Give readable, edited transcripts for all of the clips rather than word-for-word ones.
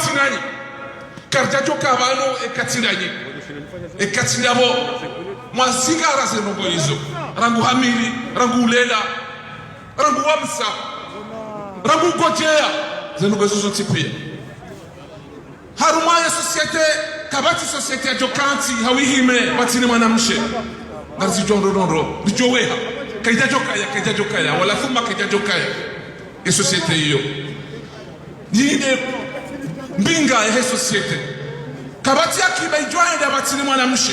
watinani karjajo kabano ekatinani ekatindabo mwazinga zenogo hizo rangu hamili rangu ulela rangu wamsa rangu gojea zenogo hizo tipia haruma ya societe kabati societe ya jokanti hawihime watini mwanamshe ngarzi jondoro lijoweha kaijajokaya wala thumma kaijajokaya ya societe hiyo yine mbinga ya societe kabati ya kiba ijoenda watini mwanamshe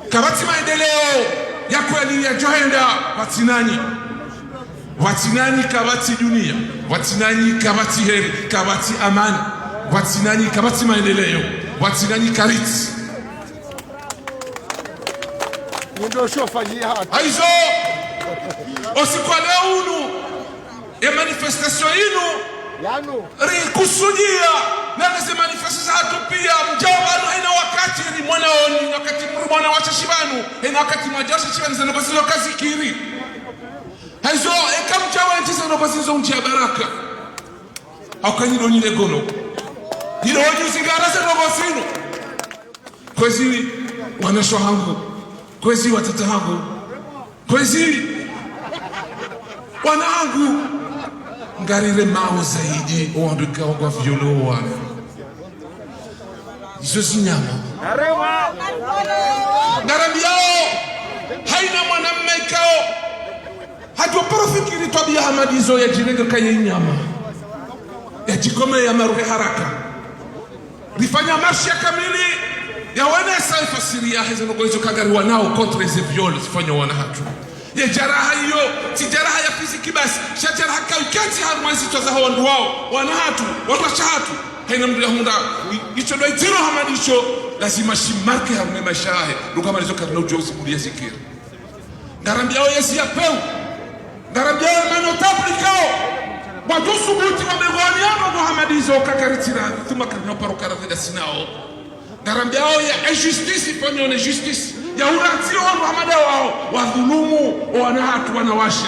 kabati maendeleo ya kweli ya joenda watinani kabati dunia watinani kabati heri kabati amani watinani kabati maendeleo watinani kariti ndio shofanyia hata aizo osikwa leo unu ya manifestation inu yanu kusudia na kazi manifestation hatu pia mjawano ina wakati ni mwanaoni wakati mwana wacha shibanu ina wakati mwajasha shibanu zanokozizo kazi kiri aizo ekamjawa nchi zanokozizo mchi ya baraka haukanyiro nyile gono hilo hoju zingara zanokosino kwezi wanasho hangu kwezi watata hangu kwezi wanangu ngarire mao zaidi oanduka wangwa violo wana izo zinyama ngarambiao haina mwanamme ikao hajwa profikiri tabia hamadizo ya jirenga kaya inyama ya jikome ya maruhe haraka rifanya marsha kamili ya wana saifa siria hizo nuko hizo kagari wanao kontra hizo violo zifanya wana hatu ya jaraha hiyo si jaraha ya fiziki basi sha jaraha kaikati harumaizi toza hawa ndu wao wana hatu watu hatu haina mdu ya hunda icho do itiro hamadisho lazima shimarke harume maishahe luka marizo karina ujozi kulia zikiri ngarambiao yesi ya peu ngarambiao mano tablikao watu subuti wa megoni ama kwa hamadizo kakaritira thuma karina paro karavida sinao ngarambiao ya injustice ifanyo na justice ya uratio wa Muhammad wao wadhulumu wana hatu wanawashe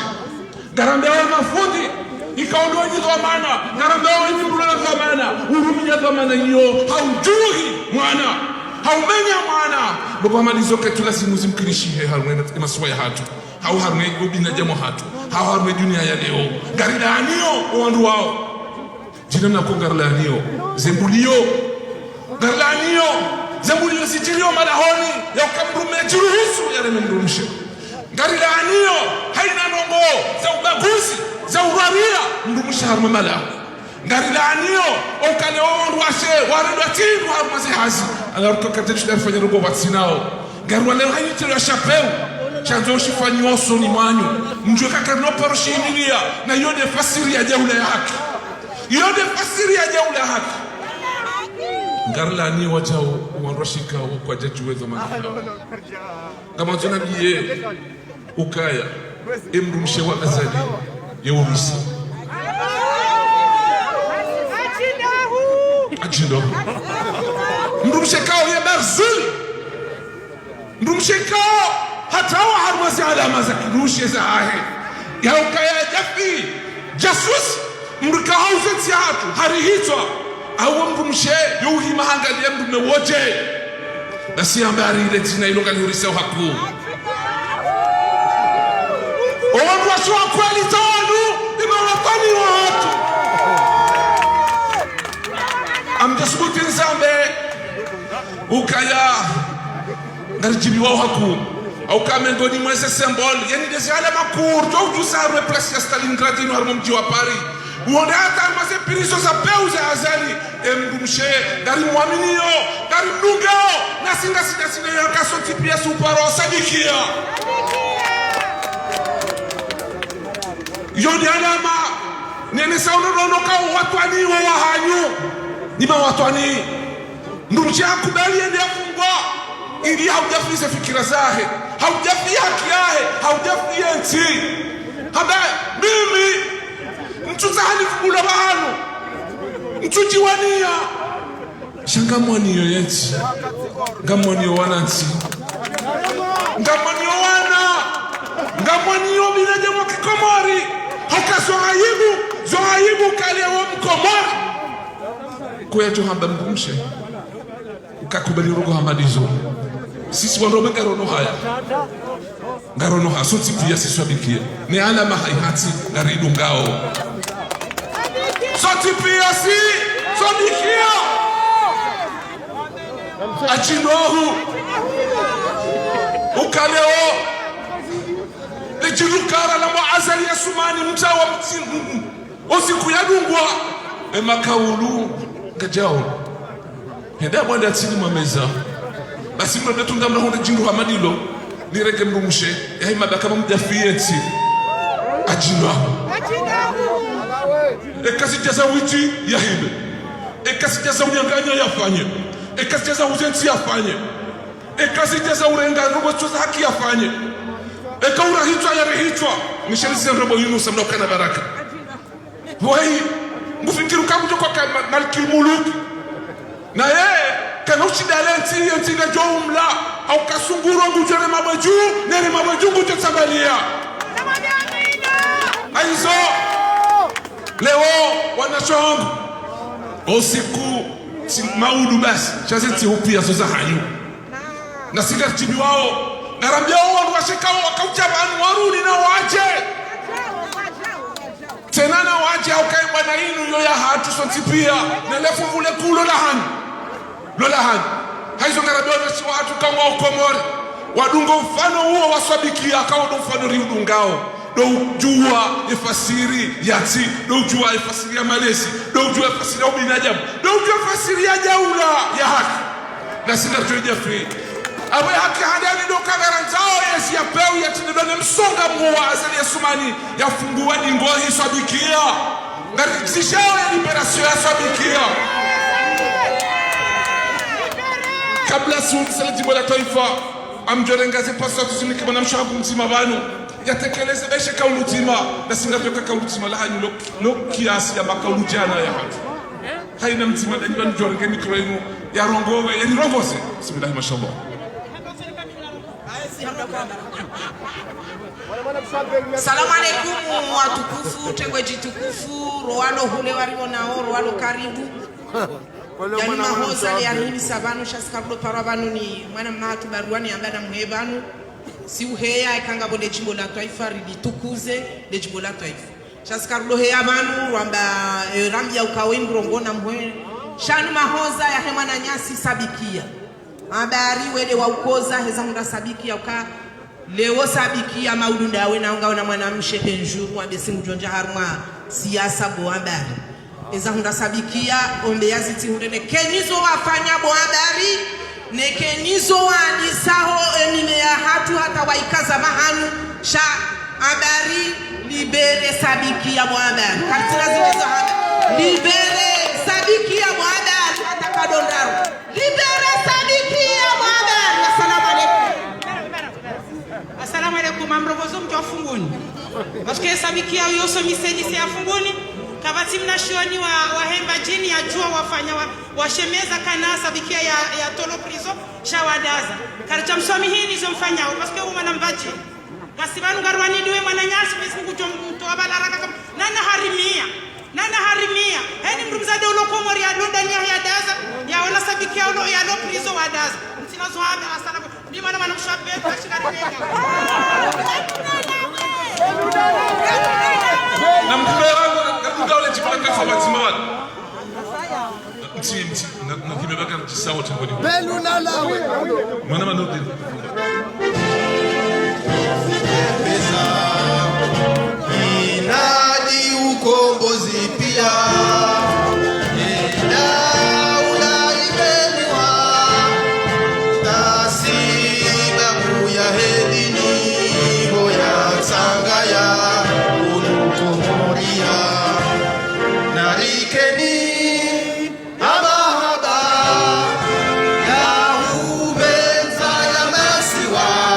ngarambiao mafundi ikaondoa dhamana ngarambiao ni mbona dhamana urumia dhamana hiyo haujui mwana haumenya mwana baba malizo ketu lazima uzimkirishihe harumena maswaya hatu hau harume ubina jamo hatu hau harume dunia ya leo garidanio wandu wao jina nako garidanio zembulio garlanio zambulio sijilio malahoni ya ukamrume juruhusu yale mrumshe garlanio haina nongo za ubaguzi za uraria mrumshe harma mala garlanio okale wandwashe waredwa tiru harma zihazi alaruka katechu darfanya rogo watsinao garwa leo hayitiro ya chapeu chanzo shifanyoso ni manyu mjwe kakarno paroshinilia na yode fasiri ya jaula ya haki yode fasiri ya jaula ya haki ngarla ni wajao wanroshika kwa jajuwezo maneno kama tunabiye ukaya emrumshe wa azali yeurisi ajindo mrumshe kao ya barzuli mrumshe kao hata wa harmazi alama za kirushe za ahe ya ukaya jafi jasus mrika hauze tiatu harihitwa awo mrumshe yuhi mahangalia mrume wote basi ambari ile tina iloka nihurisa haku owandu washuwa kweli tawanu ima watani wa watu amjasubuti nzambe ukaya ngarjibi wao haku au kamengoni mwese symbol yani desi ala makur to ujusarwe place ya Stalingrad ino harmo mji wa Paris uonde hata almase piriso za peuze azali emrumshe dari muaminio dari mnungao nasinga sida ya kaso tipia suparo sadikia yodi alama nene sauno nonoka watwani wa wahanyu nima watwani ndumshe akubali ende afungwa ili haujafisa fikira zahe haujafia haki yahe haujafia nchi haba mimi mtuzahali fukula wahanu mtujiwania shangamwaniyo yenchi ngamwaniyo wanansi ngamwaniyo wana ngamwaniyo bileje mwa kikomori haka zohaibu kale wa mkomori kwa hamba mbumshe ukakubali rogo hamadizo sisi wanaume ngarono haya soti pia sisi wabikia ni alama haihati ngaridu ngao soti pia si sobikia achinohu ukaleo lijirukara la muazali ya sumani mtawa mtimu osiku yadungwa emakaulu ngajao henda mwanda tini mwameza basi mdo tunga mrahunda jingu hamadilo nireke mrumushe yahi mabaka mdafieti ajinahu ekasi jaza witi yahibe ekasi jaza unyanganya yafanye ekasi jaza uzensi yafanye ekasi jaza urenga robo choza haki yafanye eka urahitwa yarehitwa mishelisi robo Yunus mna kana baraka wai ngufikiru kabujo kwa malkil muluk na yeye kana uchidalenti yenti na jumla au kasunguro ngujere mabaju nere mabaju ngutsabalia aizo leo wanachongo usiku maudu basi chazeti upia zoza hanyu na sigartibi wao narambia wao washikao wakauchabanu warudi na waje tena na waje au kai bwana inu yo ya hatu sontipia na lefu vule kulo la han haizo ngarabia wasi watu kama ukomori wadungo mfano huo waswabikia akawa ndo mfano riudungao do jua ifasiri yati do jua ifasiri ya malesi do jua ifasiri ya ubinadamu do jua ifasiri ya jaula ya haki na sina tuja free awe haki hadani do kagarantao yesi ya peu ya tinidone msonga mwa asali ya sumani ya fungua dingo hii swabikia ngarizishao ya liberasyon ya swabikia kabla salati bola taifa amjorengaze pasa tusimike bana mshabu mzima banu yatekeleze beshe kaulutima na singapyoka kaulutima la hanyu lo kiasi ya makaulujana ya hatu haina mzima dajwa njorenge mikro yenu ya rongowe ya nirongose bismillah mashallah Salamu alaikum watukufu tengweji tukufu roalo hule warimo nao roalo karibu yani mahoza ya hini sabanu shaskablo parabanu ni mwana mahatu baruani ambana muhebanu si uheya ikanga bode jimbo la taifa riditukuze de jimbo la taifa shaskablo heya banu ramba rambia ukawembro ngona mwe shanu mahoza ya hema na nyasi sabikia habari wede wa ukoza heza munda sabikia uka leo sabikia maudunda we na unga na mwanamshe penjuru wa besi mjonja harma siasa bo habari eza hunda sabikia ombe yaziti hundene kenizo wafanya bo habari ne kenizo wanisaho emine ya hatu hata waikaza mahanu sha habari libere sabikia bo habari katika zilezo habari libere sabikia bo habari hata kadondaru libere sabikia bo habari. Assalamu alaikum. Assalamu alaikum amrogozo mtu afunguni bashke sabikia yoso miseni si afunguni kabati mnashioni wa hemba jini ya jua wafanya washemeza kana sabikia ya tolo prizo shawadaza karicha msomi hii nizo mfanya paske umana mbaji kasibanu garwani diwe mwana nyasi mesingu mtu abalaraka kama nana harimia heni mrumzade ulokomori ya londani ya daza ya wana sabikia ulo ya lo prizo wadaza mtinazo habi asana ni mwana mshabe kashikanenga na mkubera ngawle jibala kafa batimawala mti na kimebaka mtisawo tangoni belu na lawe mwana manodi inadi ukombozi pia Wa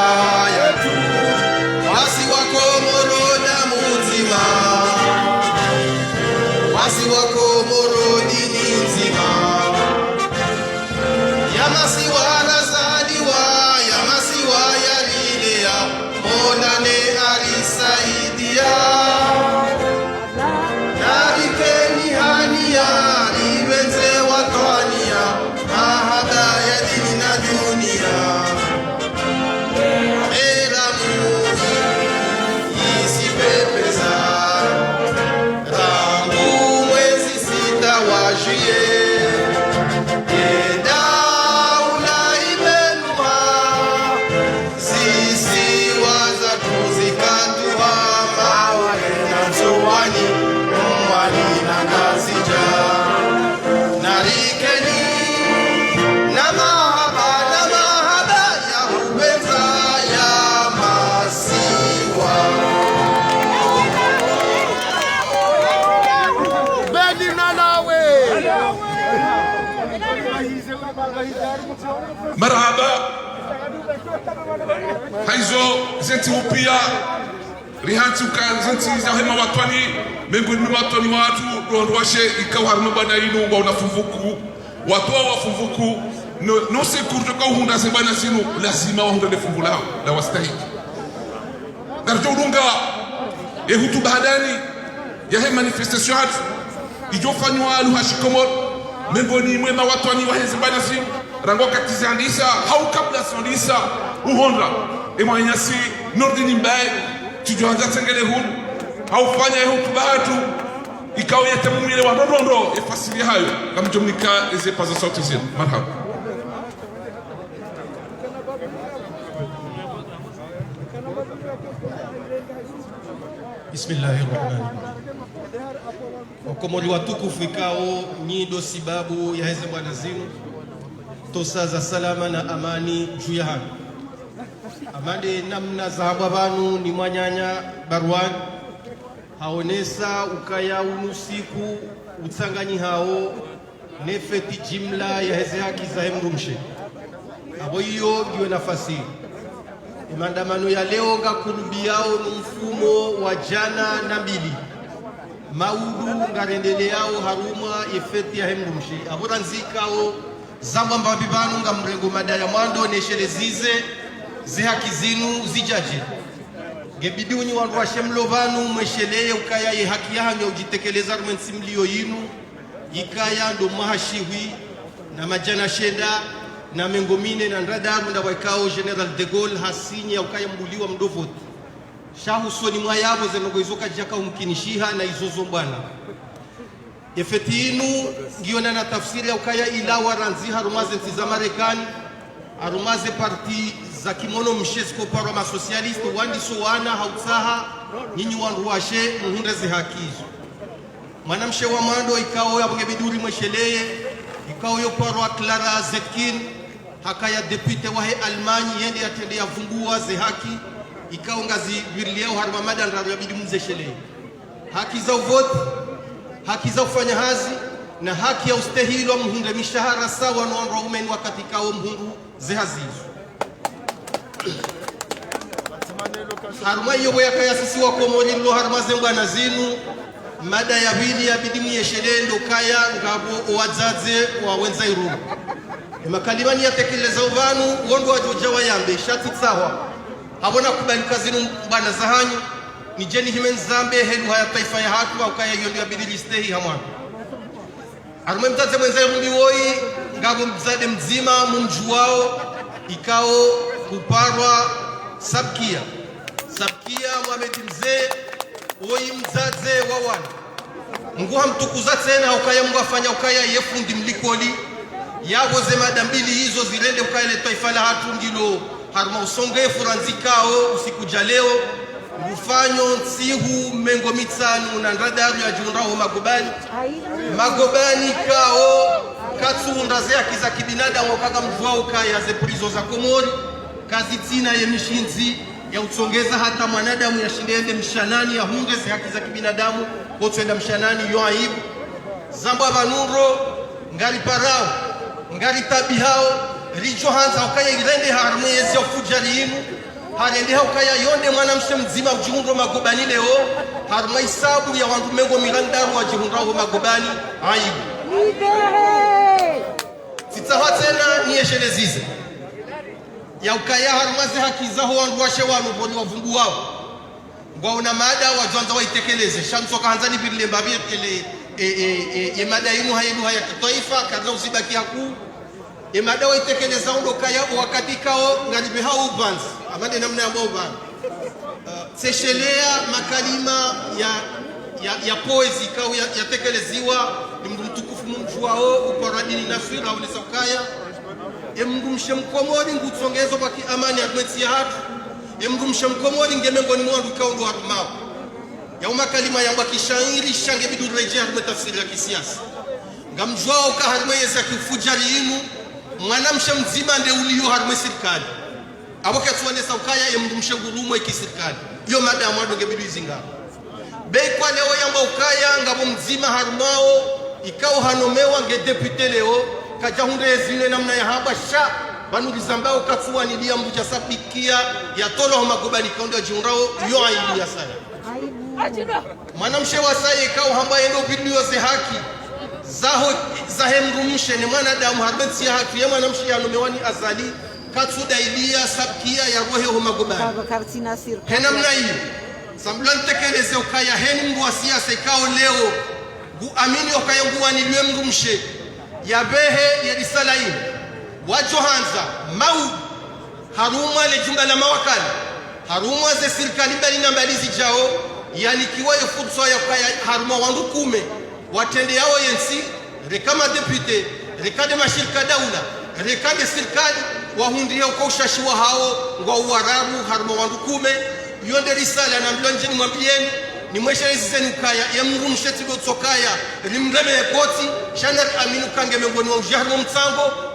marhaba haizo zenti upia rihanti ukazenti za hema watwani miongoni mwa watwani watu ruandwashe ikawa harimo bana inu wa unafuvuku watu wa wafuvuku no se kurtoka uhunda se bana sinu lazima wahunda de fungulao la wastahiki garjo udunga hutu bahadani ya he manifestation hatu ijofanywa aluhashikomor miongoni mwa watwani wa hezi bana sinu rango katizi andisa hau kabla sondisa uhonda emanyasi nordini mbaye tujoanza tengele hun hau fanya hutu bahatu ikawa yatamumile wa rondo efasili hayo kamjomnika eze paza sauti zenu marhaba. Bismillahirrahmanirrahim. Wakomoli watukufu ikao nyido sibabu ya heze bwana zinu tosaza salama na amani juu ya hanu amande namna zahabwa banu ni mwanyanya barwani haonesa ukaya unusiku utsanganyi hao nefeti jimla ya heze haki za hemrumshe abo hiyo ndiyo nafasi maandamano ya leo ngakurubiao ni mfumo wa jana na mbili maudu ngarendeleao haruma efeti ya hemrumshe abo ranzikao zambwa mbabi banu nga mrengo madaya mwando neshelezize zihaki zinu zijaje gebidi unyi wandu wa shemlo banu mwesheleye ukaya ye haki yanyo ujitekeleza rumensi mlio yinu ikaya ndo mahashiwi na majana shenda na mengomine na ndradaru na waikao General de Gaulle hasinye ukaya mbuliwa mdovoti shahu soni mwayabo zenongo izoka jaka umkinishiha na izozo mbwana efeti inu ngiona na tafsiri ya ukaya ilawa ranzi harumaze nti za Marekani harumaze parti za kimono mshesko parwa masosialisti wandi sowana hautsaha nyinyi wandu washe muhunda zihakizo mwanamshe wa mando ikao ya mgebiduri mwesheleye ikao yo parwa Clara Zetkin hakaya depute wahe Almanyi yende yatende ya vungua zihaki ikao ngazi wirliao haruma madandaru ya bidi mzesheleye haki za uvoti haki za ufanya hazi na haki ya ustehilo mhunde mishahara sawa na wandu umeni wakati kao mhundu zihazizo haruma iyo boya kaya sisi wakomori lo haruma zembwana zinu mada ya bili ya bidimu yeshelendo kaya ngabo owadzaze wa wenza irumu makalimani ya tekeleza uvanu wondo wa jojawa yambe shati tsawa habona kubalika zinu bwana zahanyu ni jeni himen zambe helu haya taifa ya hatu au kaya yondo ya bidili stehi hamwana haruma mtaze wenza irumu woi ngabo mzade mzima mumjuwao ikao kuparwa sabkia Mohamed mzee oyi mzaze wawana nguha mtukuza tena ukaya mungu afanya ukaya yefundi mlikoli yabo zemada mbili hizo zilende ukaya le taifa la hatu ngilo haruma usonge furanzikao usikuja leo ngufanyo nsihu mengo mitsanu na ndradaru ya junraho magobani kao katsunda ze akiza kibinadamu wakaga mvua ukaya ze prizo za Komori kazi tina ye mishinzi ya utsongeza hata mwanadamu ya shindende mshanani ya hungeze haki za kibinadamu kotwenda mshanani yo aibu zambwa banuro ngari parao ngari tabihao rijo hanza ukaya irende harmu yezi ya ufujari inu harende ukaya yonde mwana mshe mzima ujihunro magobani leo harma isabu ya wandu mengo mirandaru wa jihunraho magobani aibu sitawa tena nieshelezize ya ukaya harumaze haki zaho wandu washe wanu boni wavungu wao ngwaona mada wajanza waitekeleze shamso kaanzani birile mbabie tele mada yinu haya kitaifa kadra usibaki haku mada waitekeleza ndo kaya wakati kao ngalibe hao ubanzi amande namna ya mbao seshelea makalima ya poezi kao yatekeleziwa ni mtukufu mchuao uparadini nasira ulisa ukaya emndumshe mkomori ngutsongezo kwa kiamani atwetia hatu emndumshe mkomori ngemengoni mwandu kaundo harumao yauma kalima yamba kishairi shange bidu rejea harume tafsiri ya kisiasa ngamjwao ka harume yeza kifujari inu mwanamshe mzima nde ulio harume serikali aboke tuwanesa ukaya emndumshe ngurumo iki serikali yo madamu ado ngebidu izinga bei kwa leo yamba ukaya ngabo mzima harumao ikao hanomewa nge depute leo kajahunde zile namna ya habasha banu zambao katsuwa nilia mbuja sabikia ya tolo homagobani kaundo jiunrao yo aidia sana mwanamshe wasaye ikao hamba endo bidio ze haki zaho zahemrumshe ni mwanadamu harbensi ya haki ya mwanamshe yanomewani azali katsuda ilia sabkia ya rohe homagobani henamna hiyo Sambulan tekeleze ukaya heni mbu wa siyasa ikao leo gu amini ukaya mbu waniliwe mrumshe ya behe ya risala ini wajohanza mau haruma le jumba la mawakali haruma ze sirikali mbali na mbali zijao yani kiwa ya fursa ya ukaya haruma wandu kume watende yao yensi rekama depute rekade mashirika daula rekade sirikali wahundi ya ukaushashi wa hao ngwa uwarabu haruma wandu kume yonde risala na mlonje ni mwambieni ni mwesha zenu kaya ya mungu msheti gotsokaya limreme ya koti shanar aminu kange mengoni wa ujahri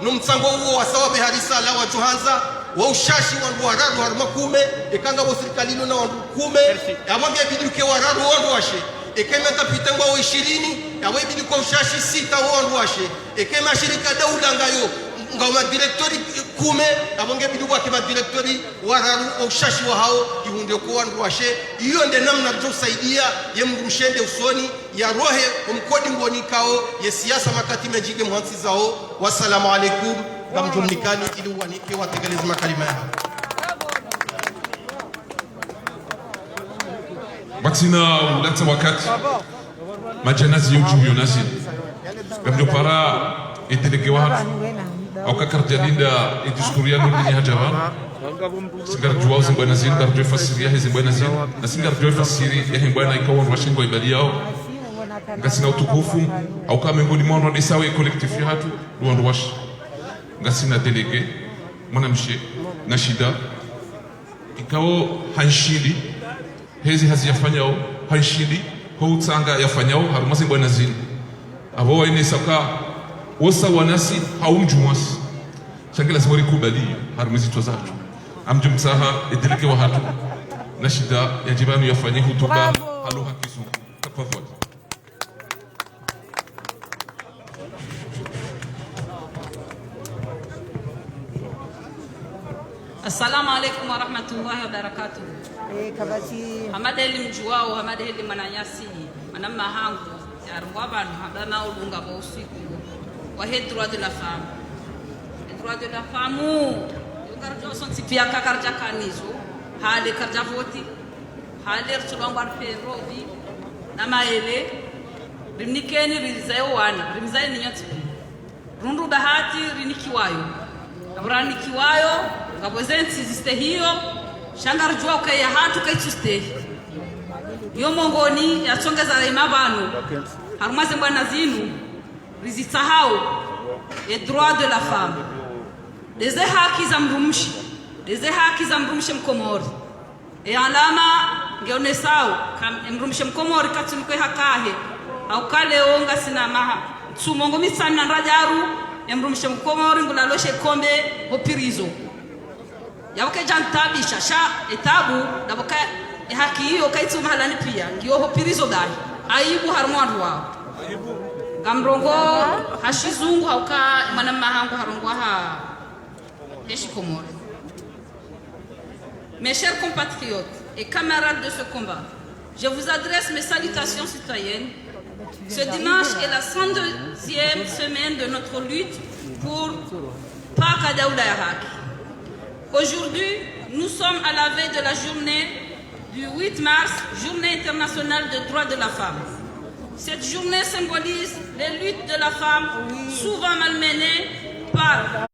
no mtsango huo wa sawabe harisala wa johanza wa ushashi wandu wararu haruma kume ikanga wa sirikalino na wandu kume yawambia biduke wararu wandu washe ikemeta pitengwa wa 20 yawe biduke ushashi sita wandu washe ikema shirika daula ngayo ngoma directori kume abonge biduwa kima directori wararu ushashi wa hao ihunde kwa wandu washe iyo nde namna tusaidia ye mshende usoni ya rohe umkodi ngoni kao ye siasa makati mejige mwansi zao. Wassalamu alaikum gamjumnikani ili wanike watekeleze makalima yao. Baksina ulata wakati majanazi yujuyo nasi gamjo para eteleke wahatu au kakarjalinda ediskuria nurdini hajaba singar juwao zimbwana zin gar jwe fasiri ya zimbwana zin na singar jwe fasiri ya zimbwana ikawa washingo ibali yao ngasina utukufu au kama ngoni mwana desawe collectif ya hatu duandu wash ngasina delege mwanamshe na shida ikao hanshidi hezi haziyafanyao hanshidi houtanga yafanyao haruma zimbwana zin abo waine saka wosa wanasi haumjumwasi shangela zimori kubali harumezi tozacho amjumsaha edeleke wa hatu na shida ya jibanu yafanye hutuba halo hakisu tafadhali. Assalamu alaikum wa rahmatullahi wa barakatuh. Hamada eli mjuwao, hamada eli mananyasi, manama hangu ya rungwabanu, hamdana ulunga kwa usiku wa he droit de la femme. Le droit de la femme, yogarjo son tipia kakarja kanizo, hale karja voti, hale rtulongwa rperovi, na maele, rimnikeni rizayo wani, rimzayo ninyoti. Rundu bahati rinikiwayo. Ranikiwayo, ngabwezenti ziste hiyo, shangarjua ukaya hatu kaituste. Yo mongoni ya chongeza raima banu, harumaze mbwana zinu, rizitahau les droits de la femme. Deze haki za mrumshi mkomori. E alama ngeonesau mrumshi mkomori katulukwe hakahe. Au kale onga sina maha. Tsumongo misani na rajaru mrumshi mkomori ngulaloshe kombe opirizo. Yawoke jantabisha sha etabu daboka haki hiyo kaitu mahalani pia ngiyo opirizo dai. Aibu harumwandu wao. Gamrongo hashizungu hauka manama hangu harongwa ha Heshi Komori. Mes chers compatriotes et camarades de ce combat, je vous adresse mes salutations citoyennes. Ce dimanche est la 102e semaine de notre lutte pour Paka Daouda Yahaki. Aujourd'hui, nous sommes à la veille de la journée du 8 mars, journée internationale des droits de la femme. Cette journée symbolise les luttes de la femme, souvent malmenées par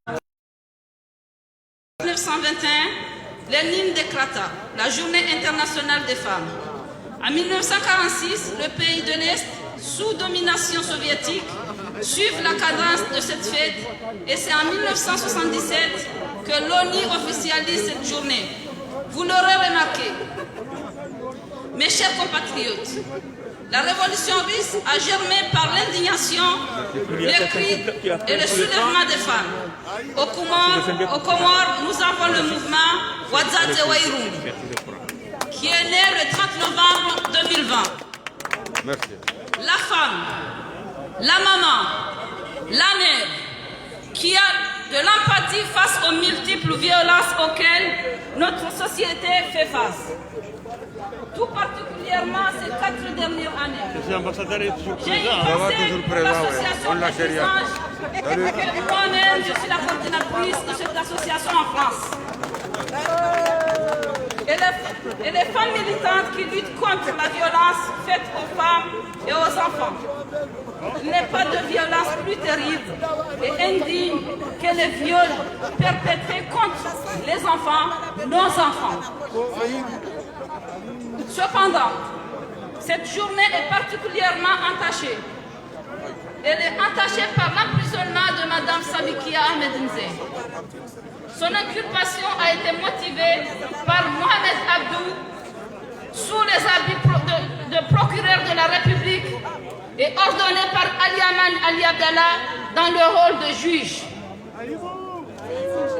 1921, l'hymne décrata la journée internationale des femmes. En 1946, le pays de l'Est sous domination soviétique, suivent la cadence de cette fête et c'est en 1977 que l'ONU officialise cette journée. Vous l'aurez remarqué, mes chers compatriotes, la révolution russe a germé par l'indignation, les cris et le soulèvement des femmes. Au Comores, nous avons le mouvement Wadzaze Wairungi, qui est né le 30 novembre 2020. Merci. La femme, la maman, la mère, qui a de l'empathie face aux multiples violences auxquelles notre société fait face. Tout particulièrement ces 4 dernières années. J'ai une pensée pour l'association des anges, que moi-même je suis la coordinatrice de cette association en France. Et les femmes militantes qui luttent contre la violence faite aux femmes et aux enfants. Il n'est pas de violence plus terrible et indigne que les viols perpétrés contre les enfants, nos enfants. Cependant, cette journée est particulièrement entachée. Elle est entachée par l'emprisonnement de Mme Sabikia Ahmedinze. Son inculpation a été motivée par Mohamed Abdou sous les habits de procureur de la République et ordonnée par Ali Aman Ali Abdallah dans le rôle de juge.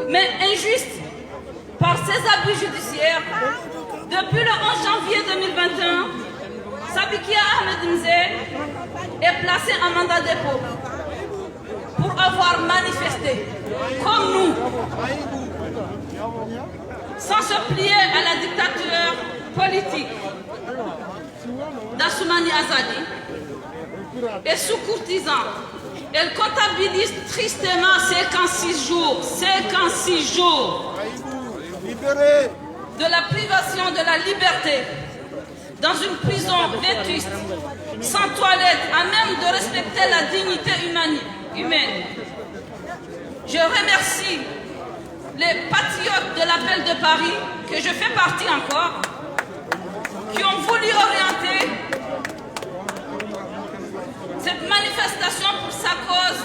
Mais injuste par ses abus judiciaires, depuis le 11 janvier 2021, Sabikia Ahmedinze est placé en mandat de dépôt pour avoir manifesté, comme nous, sans se plier à la dictature politique d'Assoumani Azali et sous courtisan. Elle comptabilise tristement 56 jours, 56 jours de la privation de la liberté dans une prison vétuste, sans toilette, à même de respecter la dignité humaine. Je remercie les patriotes de l'appel de Paris, que je fais partie encore, qui ont voulu orienter cette manifestation pour sa cause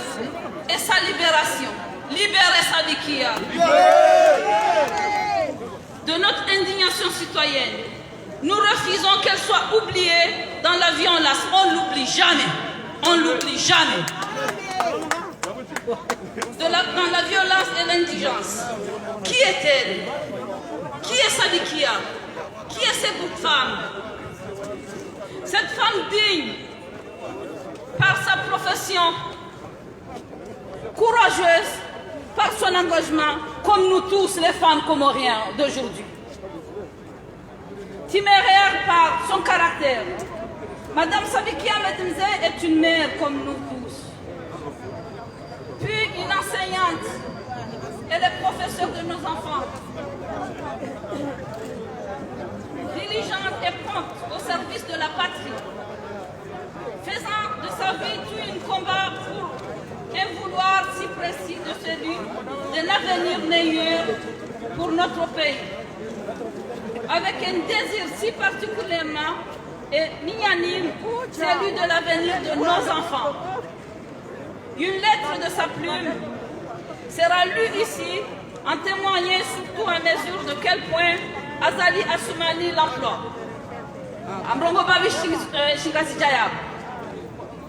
et sa libération. Libérer Sabikia. De notre indignation citoyenne, nous refusons qu'elle soit oubliée dans la violence. On l'oublie jamais. On l'oublie jamais. Dans la violence et l'indigence. Qui est-elle? Qui est Sabikia? Qui est cette femme? Cette femme digne, par sa profession, courageuse, par son engagement, comme nous tous les femmes comoriens d'aujourd'hui. Téméraire par son caractère, Madame Sabikia Ahmedinze est une mère comme nous tous. Puis une enseignante, elle est professeure de nos enfants. Diligente et prompte au service de la patrie. Faisant de sa vie tout un combat pour un vouloir si précis de celui de l'avenir meilleur pour notre pays. Avec un désir si particulièrement et mignonime, celui de l'avenir de nos enfants. Une lettre de sa plume sera lue ici, en témoignant surtout à mesure de quel point Azali Assoumani l'emploie. Amrongo Babi Shingasi Jayab.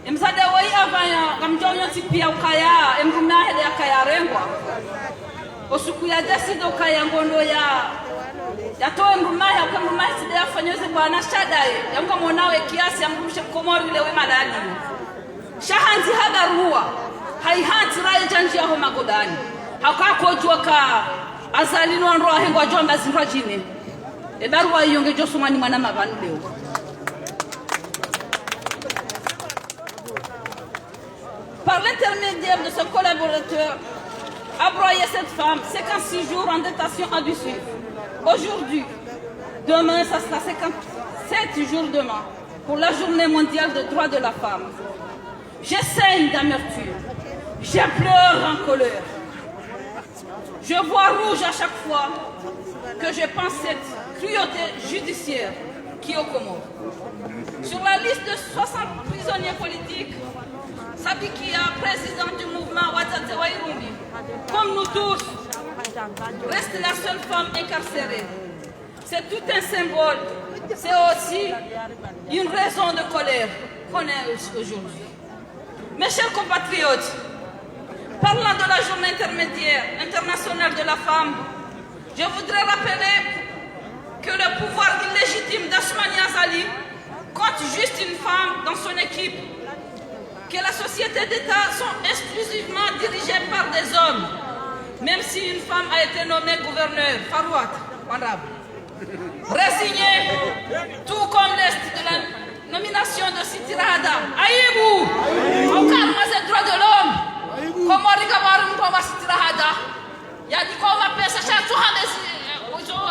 Mzade wai avanya kamjonyo tipia ukaya emruna hele akaya rengwa osuku ya desido kaya ngondo ya toa mruna ya kwa mruna side ya fanyoze bwana shadaye yango monawe kiasi amrushe komori ile we malali shahanzi hadarua haihanzi raye janji ya homa godani hakako joka Azali no nro ahengo jonda zinro jine edarwa yonge josumani mwana mabanu leo. Par l'intermédiaire de ce collaborateur, a broyé cette femme 56 jours en détention abusive. Aujourd'hui, demain, ça sera 57 jours demain, pour la journée mondiale des droits de la femme. Je saigne d'amertume, je pleure en colère. Je vois rouge à chaque fois que je pense cette cruauté judiciaire qui au Comores. Sur la liste de 60 prisonniers politiques, Sabikia, président du mouvement Watate Wairumbi, comme nous tous, reste la seule femme incarcérée. C'est tout un symbole, c'est aussi une raison de colère qu'on est aujourd'hui. Mes chers compatriotes, parlant de la journée intermédiaire internationale de la femme, je voudrais rappeler que le pouvoir illégitime d'Assoumani Azali compte juste une femme dans son équipe, que la société d'État sont exclusivement dirigées par des hommes, même si une femme a été nommée gouverneur, Farouat, honorable. Résigné, tout comme l'Est de la nomination de Siti Rahada. Aïbou, au calme des droits de l'homme, comme on regarde Siti Rahada, il y a dit qu'on va payer sa charge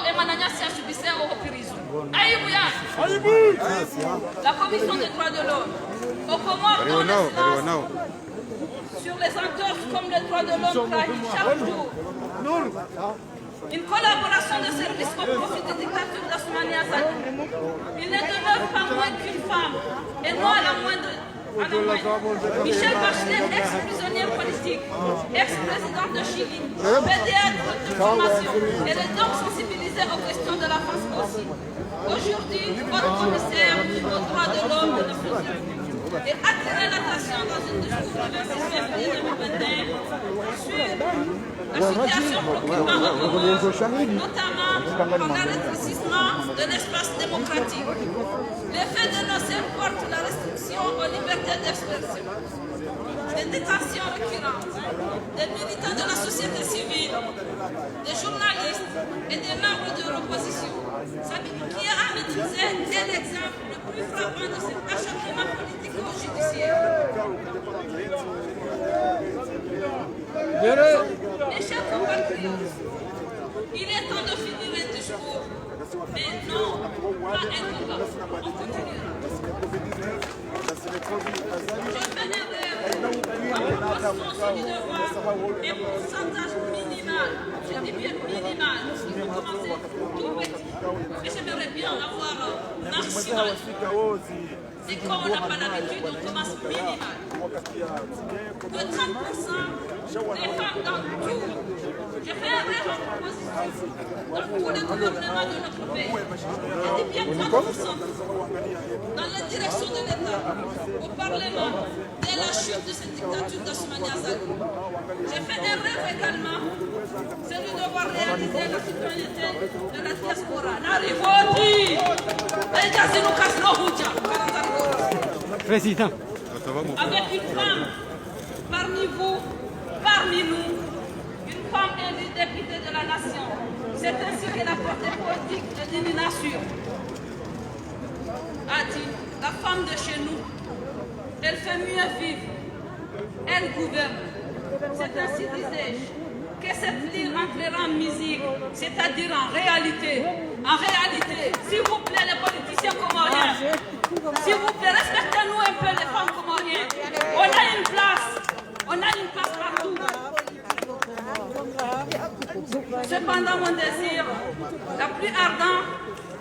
et Manania s'est subissé au prison. Aïbou, la commission des droits de l'homme, au Comores, sur les entorses comme les droits de l'homme trahis chaque jour. Une collaboration de services au profit des dictatures d'Assoumani Azali. Il ne demeure pas moins qu'une femme, et non à la moindre. Michel Bachelet, ex-prisonnier politique, ex-président de Chili, pédiatre de formation, elle est donc sensibilisée aux questions de la France aussi. Aujourd'hui, votre commissaire aux droits de l'homme de Nations Unies et attirer l'attention dans une discussion du 26 février 2021 sur la situation préoccupante au Comores, notamment par l'enrichissement de l'espace démocratique. Les faits dénoncés portent la restriction aux libertés d'expression, des détentions récurrentes, des militants de la société civile, des journalistes et des membres de l'opposition. Qui a maîtrisé l'exemple le plus frappant de cet acharnement politico-judiciaire. Mes chers compatriotes, il est temps de finir le discours, mais non, pas un combat, on continuera. Je vénérerai la proposition du devoir et pourcentage minimal, je dis bien minimal, il faut commencer tout petit, mais j'aimerais bien avoir maximal. Et comme on n'a pas l'habitude, on commence minimal. De 30% des femmes dans tout. Je fais un rêve en proposition dans tous les gouvernements de notre pays. Je dis bien 30% dans la direction de l'État, au Parlement, dès la chute de cette dictature d'Assoumani Azali. J'ai fait un rêve également, celui de voir réaliser la citoyenneté de la diaspora. Président. Avec une femme parmi vous, parmi nous, une femme élue députée de la nation. C'est ainsi que la portée politique de Dini Nassur a dit, la femme de chez nous, elle fait mieux vivre, elle gouverne. C'est ainsi, disais-je, que cette ligne entrera en musique, c'est-à-dire en réalité, s'il vous plaît les politiciens comoriens, s'il vous plaît, respectez-nous un peu les femmes comoriennes. On a une place partout. Cependant, mon désir, la plus ardent,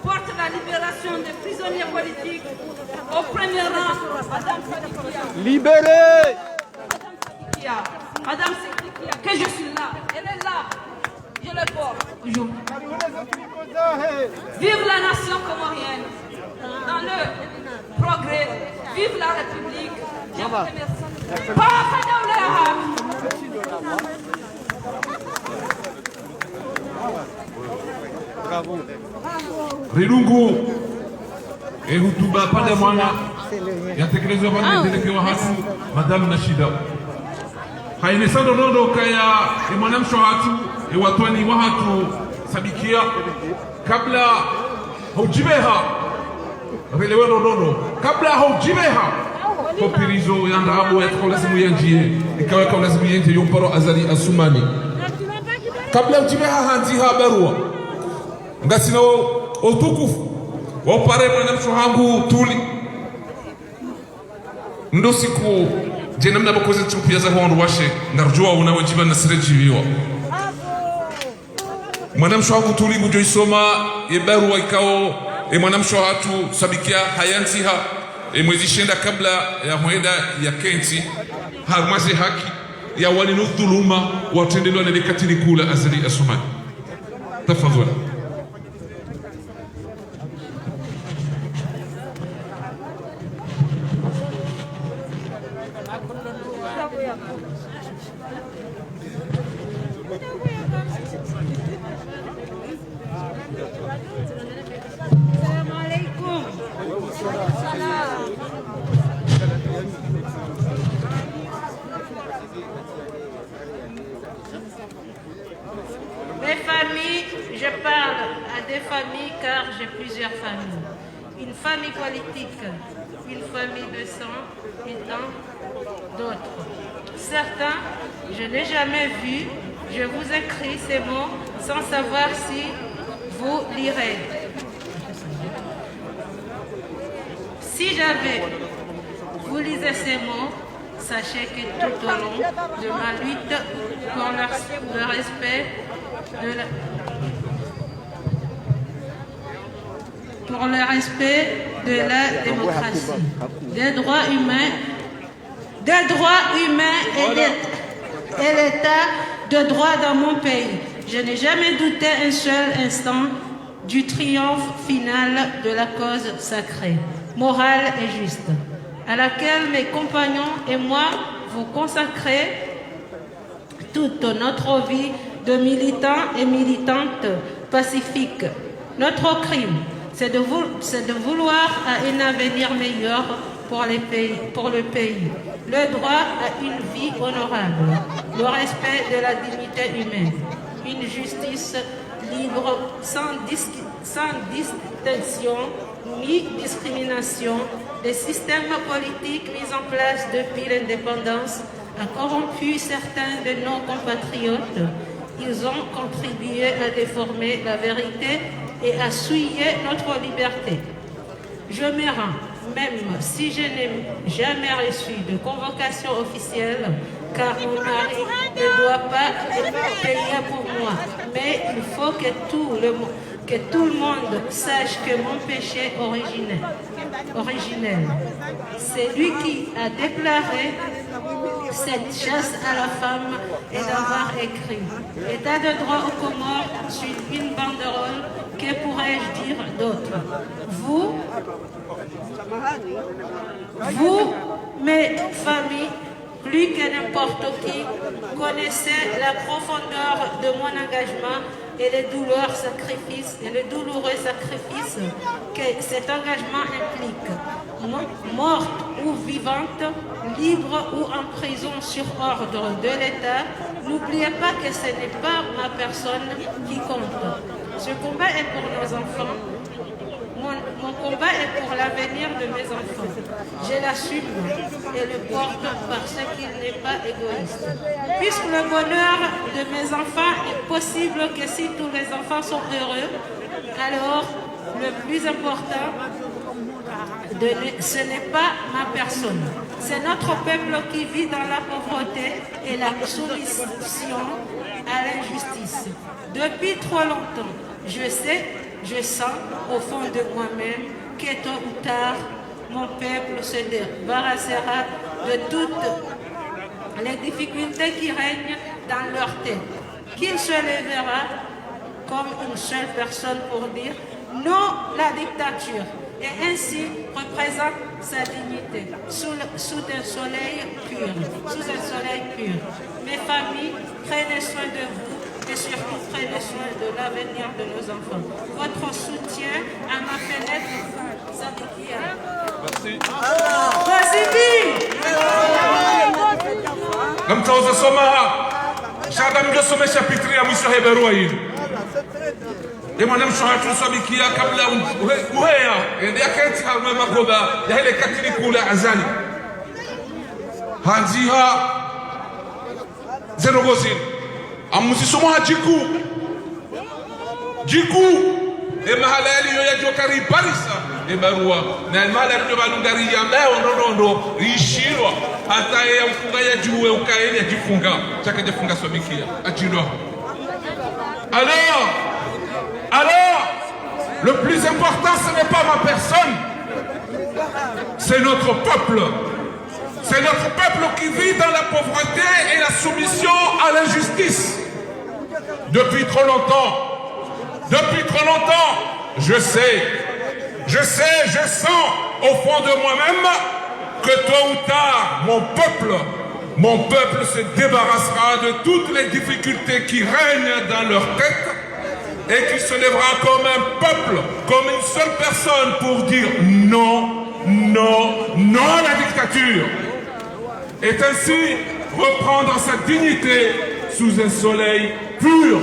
porte la libération des prisonniers politiques, au premier rang, Madame Sidikia. Libérée! Madame Sidikia, que je suis là, elle est là, je le porte aujourd'hui. Vive la nation comorienne, dans le progrès, vive la République, je vous remercie. Bravo. Rilungu hutuba pale mwana yatekelezwa pale ndelekewa hatu Madam Nashida haine sando nondo kaya mwanamsho hatu watoni wa hatu Sabikia kabla haujibeha relewe nondo kabla haujibeha kopirizo yanda abo yatkolasimu yanjie ikaweka lazima yente yomparo Azali Assoumani kabla haujibeha hanziha barua ngasina utukufu wapare mwanamsho hangu tuli ndo siku je namna bakoze tupia za hondo washe ngarjua unawajiba na sirejiwa mwanamsho hangu tuli bujo isoma yebaru ikao mwanamsho hatu sabikia hayansiha mwezi shenda kabla ya mwenda ya kenti harmazi haki ya walinu dhuluma watendelewa na likatili kula azali asumani. Tafadhali. Mes familles, je parle à des familles car j'ai plusieurs familles. Une famille politique, une famille de sang et tant d'autres. Certains, je n'ai jamais vu, je vous écris ces mots sans savoir si vous lirez. Si jamais vous lisez ces mots, sachez que tout au long de ma lutte pour le respect de la démocratie, des droits humains et l'état de droit dans mon pays. Je n'ai jamais douté un seul instant du triomphe final de la cause sacrée, morale et juste, à laquelle mes compagnons et moi vous consacrez toute notre vie de militants et militantes pacifiques. Notre crime, c'est de vouloir à un avenir meilleur pour le pays, le droit à une vie honorable, le respect de la dignité humaine, une justice libre sans distinction ni discrimination. Les systèmes politiques mis en place depuis l'indépendance a corrompu certains de nos compatriotes. Ils ont contribué à déformer la vérité et à souiller notre liberté. Je me rends, même si je n'ai jamais reçu de convocation officielle, car mon mari ne doit pas payer pour moi. Mais il faut que tout le monde sache que mon péché originel, c'est lui qui a déclaré cette chasse à la femme et d'avoir écrit « État de droit aux Comores sur une banderole, que pourrais-je dire d'autre ?» Vous, mes familles, plus que n'importe qui, connaissez la profondeur de mon engagement et les douloureux sacrifices que cet engagement implique. Morte ou vivante, libre ou en prison sur ordre de l'État, n'oubliez pas que ce n'est pas ma personne qui compte. Ce combat est pour nos enfants. Mon combat est pour l'avenir de mes enfants. Je l'assume et le porte parce qu'il n'est pas égoïste. Puisque le bonheur de mes enfants est possible que si tous les enfants sont heureux, alors le plus important, ce n'est pas ma personne. C'est notre peuple qui vit dans la pauvreté et la soumission à l'injustice. Depuis trop longtemps, je sens au fond de moi-même que tôt ou tard, mon peuple se débarrassera de toutes les difficultés qui règnent dans leur tête. Qu'il se lèvera comme une seule personne pour dire non la dictature et ainsi représente sa dignité sous un soleil pur. Mes familles, prenez soin de vous. Et surtout, prenez soin de l'avenir de nos enfants. Votre soutien à ma fenêtre, Sadikia. Merci. Comme ça, on se sommera. J'adore de sommer chapitre à Moussa Heberoïd. Et moi, je suis en train de dire que Mouhéa, et des akenti harme magoba, il y a les katini kula azali. Hanziha, zero gozin. Amusisoma jiku mahala yaliyo yajokari barisa barua na mahala yaliyo balungari ya mbeo ndondo ishirwa hata ya mfunga ya juwe ukaeli ya jifunga chaka jifunga somikia ajilwa alors le plus important, ce n'est pas ma personne, c'est notre peuple. C'est notre peuple qui vit dans la pauvreté et la soumission à l'injustice. Depuis trop longtemps, je sens au fond de moi-même que tôt ou tard, mon peuple se débarrassera de toutes les difficultés qui règnent dans leur tête et qui se lèvera comme un peuple, comme une seule personne pour dire non, non, non à la dictature. Et ainsi reprendre sa dignité sous un soleil pur.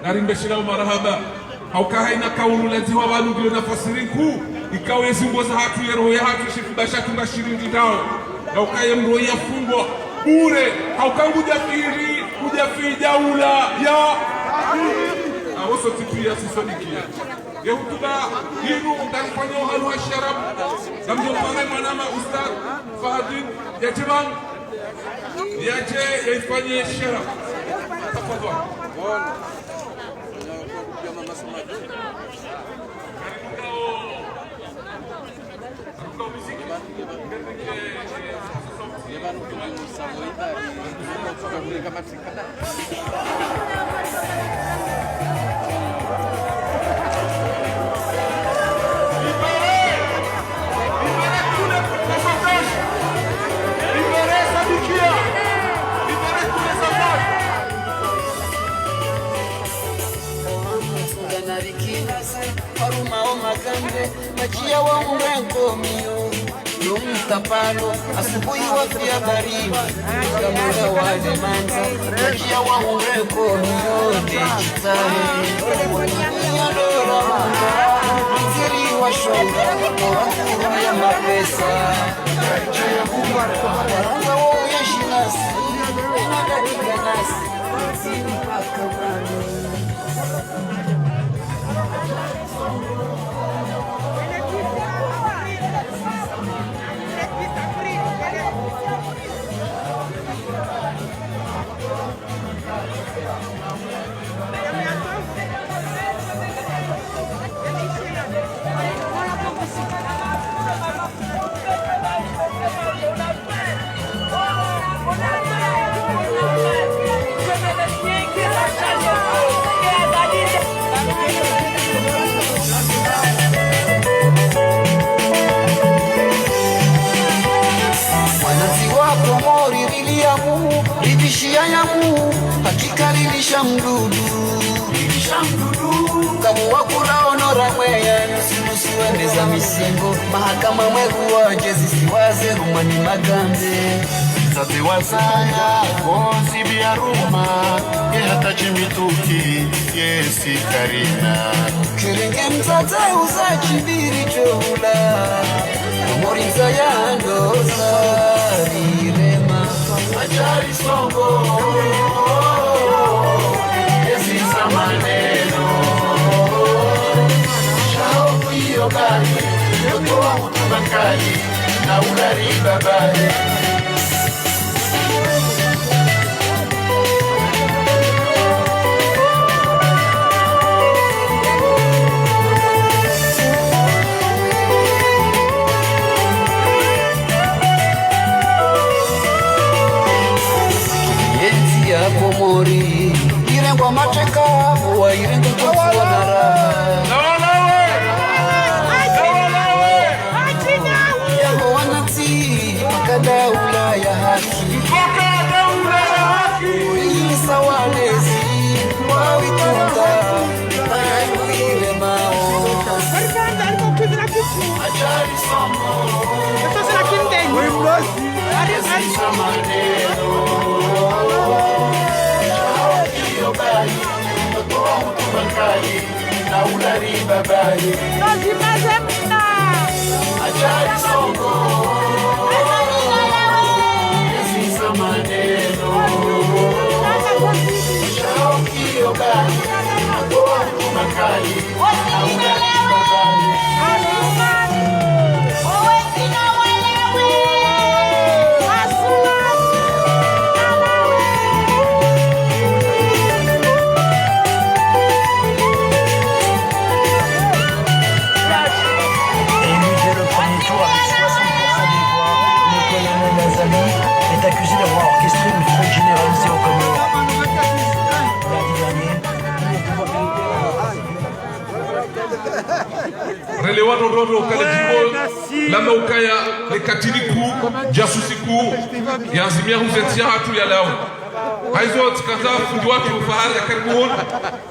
Narimbeshira marahaba haukahaina kaulu laziwa wanu ndio nafasiri kuu ikawa yezimboza hatu ya roho ya hatu shifibasha tunga shiringi dao haukaye mroho ya fungwa bure haukanguja firi kuja fija ula ya awoso tipia sisodikia yehutuba hinu ndakufanya uhalu wa sharab namjopane mwanama ustad Fahadin yatiman yaje yaifanye sharab tafadhali. Majia wa mrengo mio Lumtapalo asubuhi wafia barima Kamuda wale manza Majia wa mrengo mio Dejitare Nyadora manga Mziri wa shonga Mwakuru ya mapesa Waranga wa uyeshi nasi Inagatika nasi Zini paka mani hakika lilisha mdudu kamu wakura onora mweya nusiwendeza misingo mahakama mweku waje zisiwaze rumani magambe Zatewa sana konzi bia ruma ye hata chimituki ye si karina kirenge mzate uza chibiri chohula morinza ya ndoza rirema Ajari songo Yesi samaneno Shao kuyo gani Yotoa utubakali Na ulari babali Komori irengwa mateka wa irengwa kufuanara Yago wanati makada ula ya haki Uisa walezi wawituta Uile mao Ajari songo Yesi samaneno Na ulari babali Ajari songo Yesi samaneno Shao kiyo gani Natoa kumakali Na ulari babali rodo kale jibo lama ukaya le katiliku jasusiku yazimia huzetia hatu ya lao haizo tikaza fundi wake ufahari ya karibun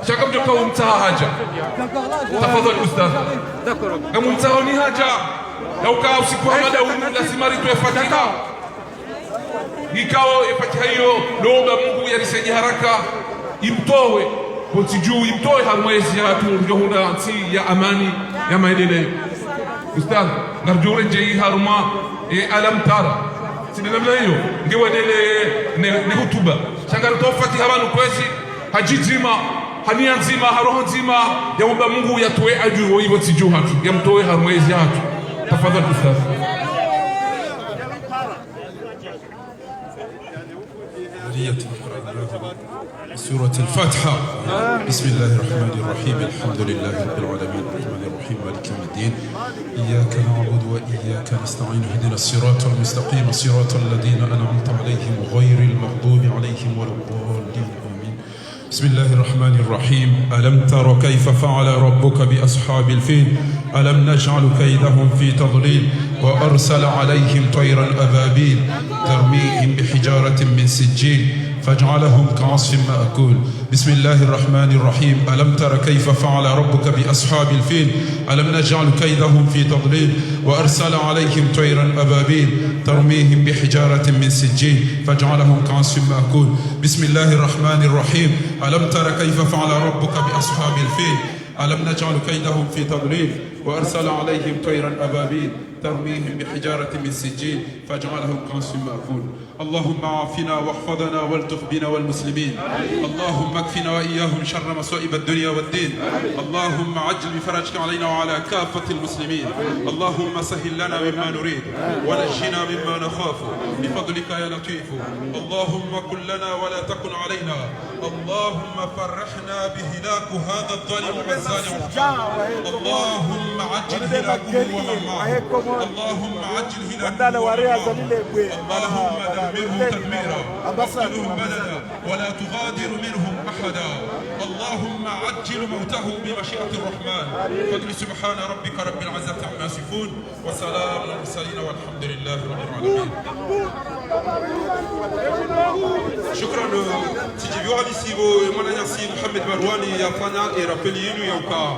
shaka mjoka umtaha haja tafadhali ustaz kama umtaha ni haja na ukaa usiku hamada unu lazima ritwe fatiha ikawa fatiha hiyo naomba Mungu yarisaji haraka imtowe Pontijuu imtoe hamwezi hatu ndio huna anti ya amani ya maendeleo. Ustaz, narjure jei haruma alam tara. Sinamna hiyo ngewe ne hutuba. Shangara tofati habanu kwesi hajizima hania nzima haroho nzima ya omba Mungu yatoe ajuru hivyo tijuu hatu yamtoe hamwezi hatu. Tafadhali ustaz. سورة الفاتحة بسم الله الرحمن الرحيم الحمد لله رب العالمين الرحمن الرحيم مالك يوم الدين إياك نعبد وإياك نستعين اهدنا الصراط المستقيم صراط الذين أنعمت عليهم غير المغضوب عليهم ولا الضالين آمين بسم الله الرحمن الرحيم ألم تر كيف فعل ربك بأصحاب الفيل ألم نجعل كيدهم في تضليل وأرسل عليهم طيرا أبابيل ترميهم بحجارة من سجيل فاجعلهم كعصف مأكول بسم الله الرحمن الرحيم ألم تر كيف فعل ربك بأصحاب الفيل ألم نجعل كيدهم في تضليل وأرسل عليهم طيرا أبابيل ترميهم بحجارة من سجيل فاجعلهم كعصف مأكول بسم الله الرحمن الرحيم ألم تر كيف فعل ربك بأصحاب الفيل ألم نجعل كيدهم في تضليل وأرسل عليهم طيرا أبابيل ترميهم بحجارة من سجيل فاجعلهم كعصف مأكول اللهم عافنا واحفظنا والتف بنا والمسلمين اللهم اكفنا وإياهم شر مصائب الدنيا والدين اللهم عجل بفرجك علينا وعلى كافة المسلمين اللهم سهل لنا مما نريد ونجنا مما نخاف بفضلك يا لطيف اللهم كن لنا ولا تكن علينا اللهم فرحنا بهلاك هذا الظالم والزاني اللهم عجل هلاكه ومن معه اللهم عجل هلاكه اللهم دمره تدميرا واقتلهم بددا ولا تغادر منهم احدا اللهم عجل موته بمشيئة الرحمن فضل سبحان ربك رب العزة عما يصفون وسلام على المرسلين والحمد لله رب العالمين. شكرا تجيبوا halisivo mwananyasi Muhammad Marwani yafanya erapeli yenu ya ukaa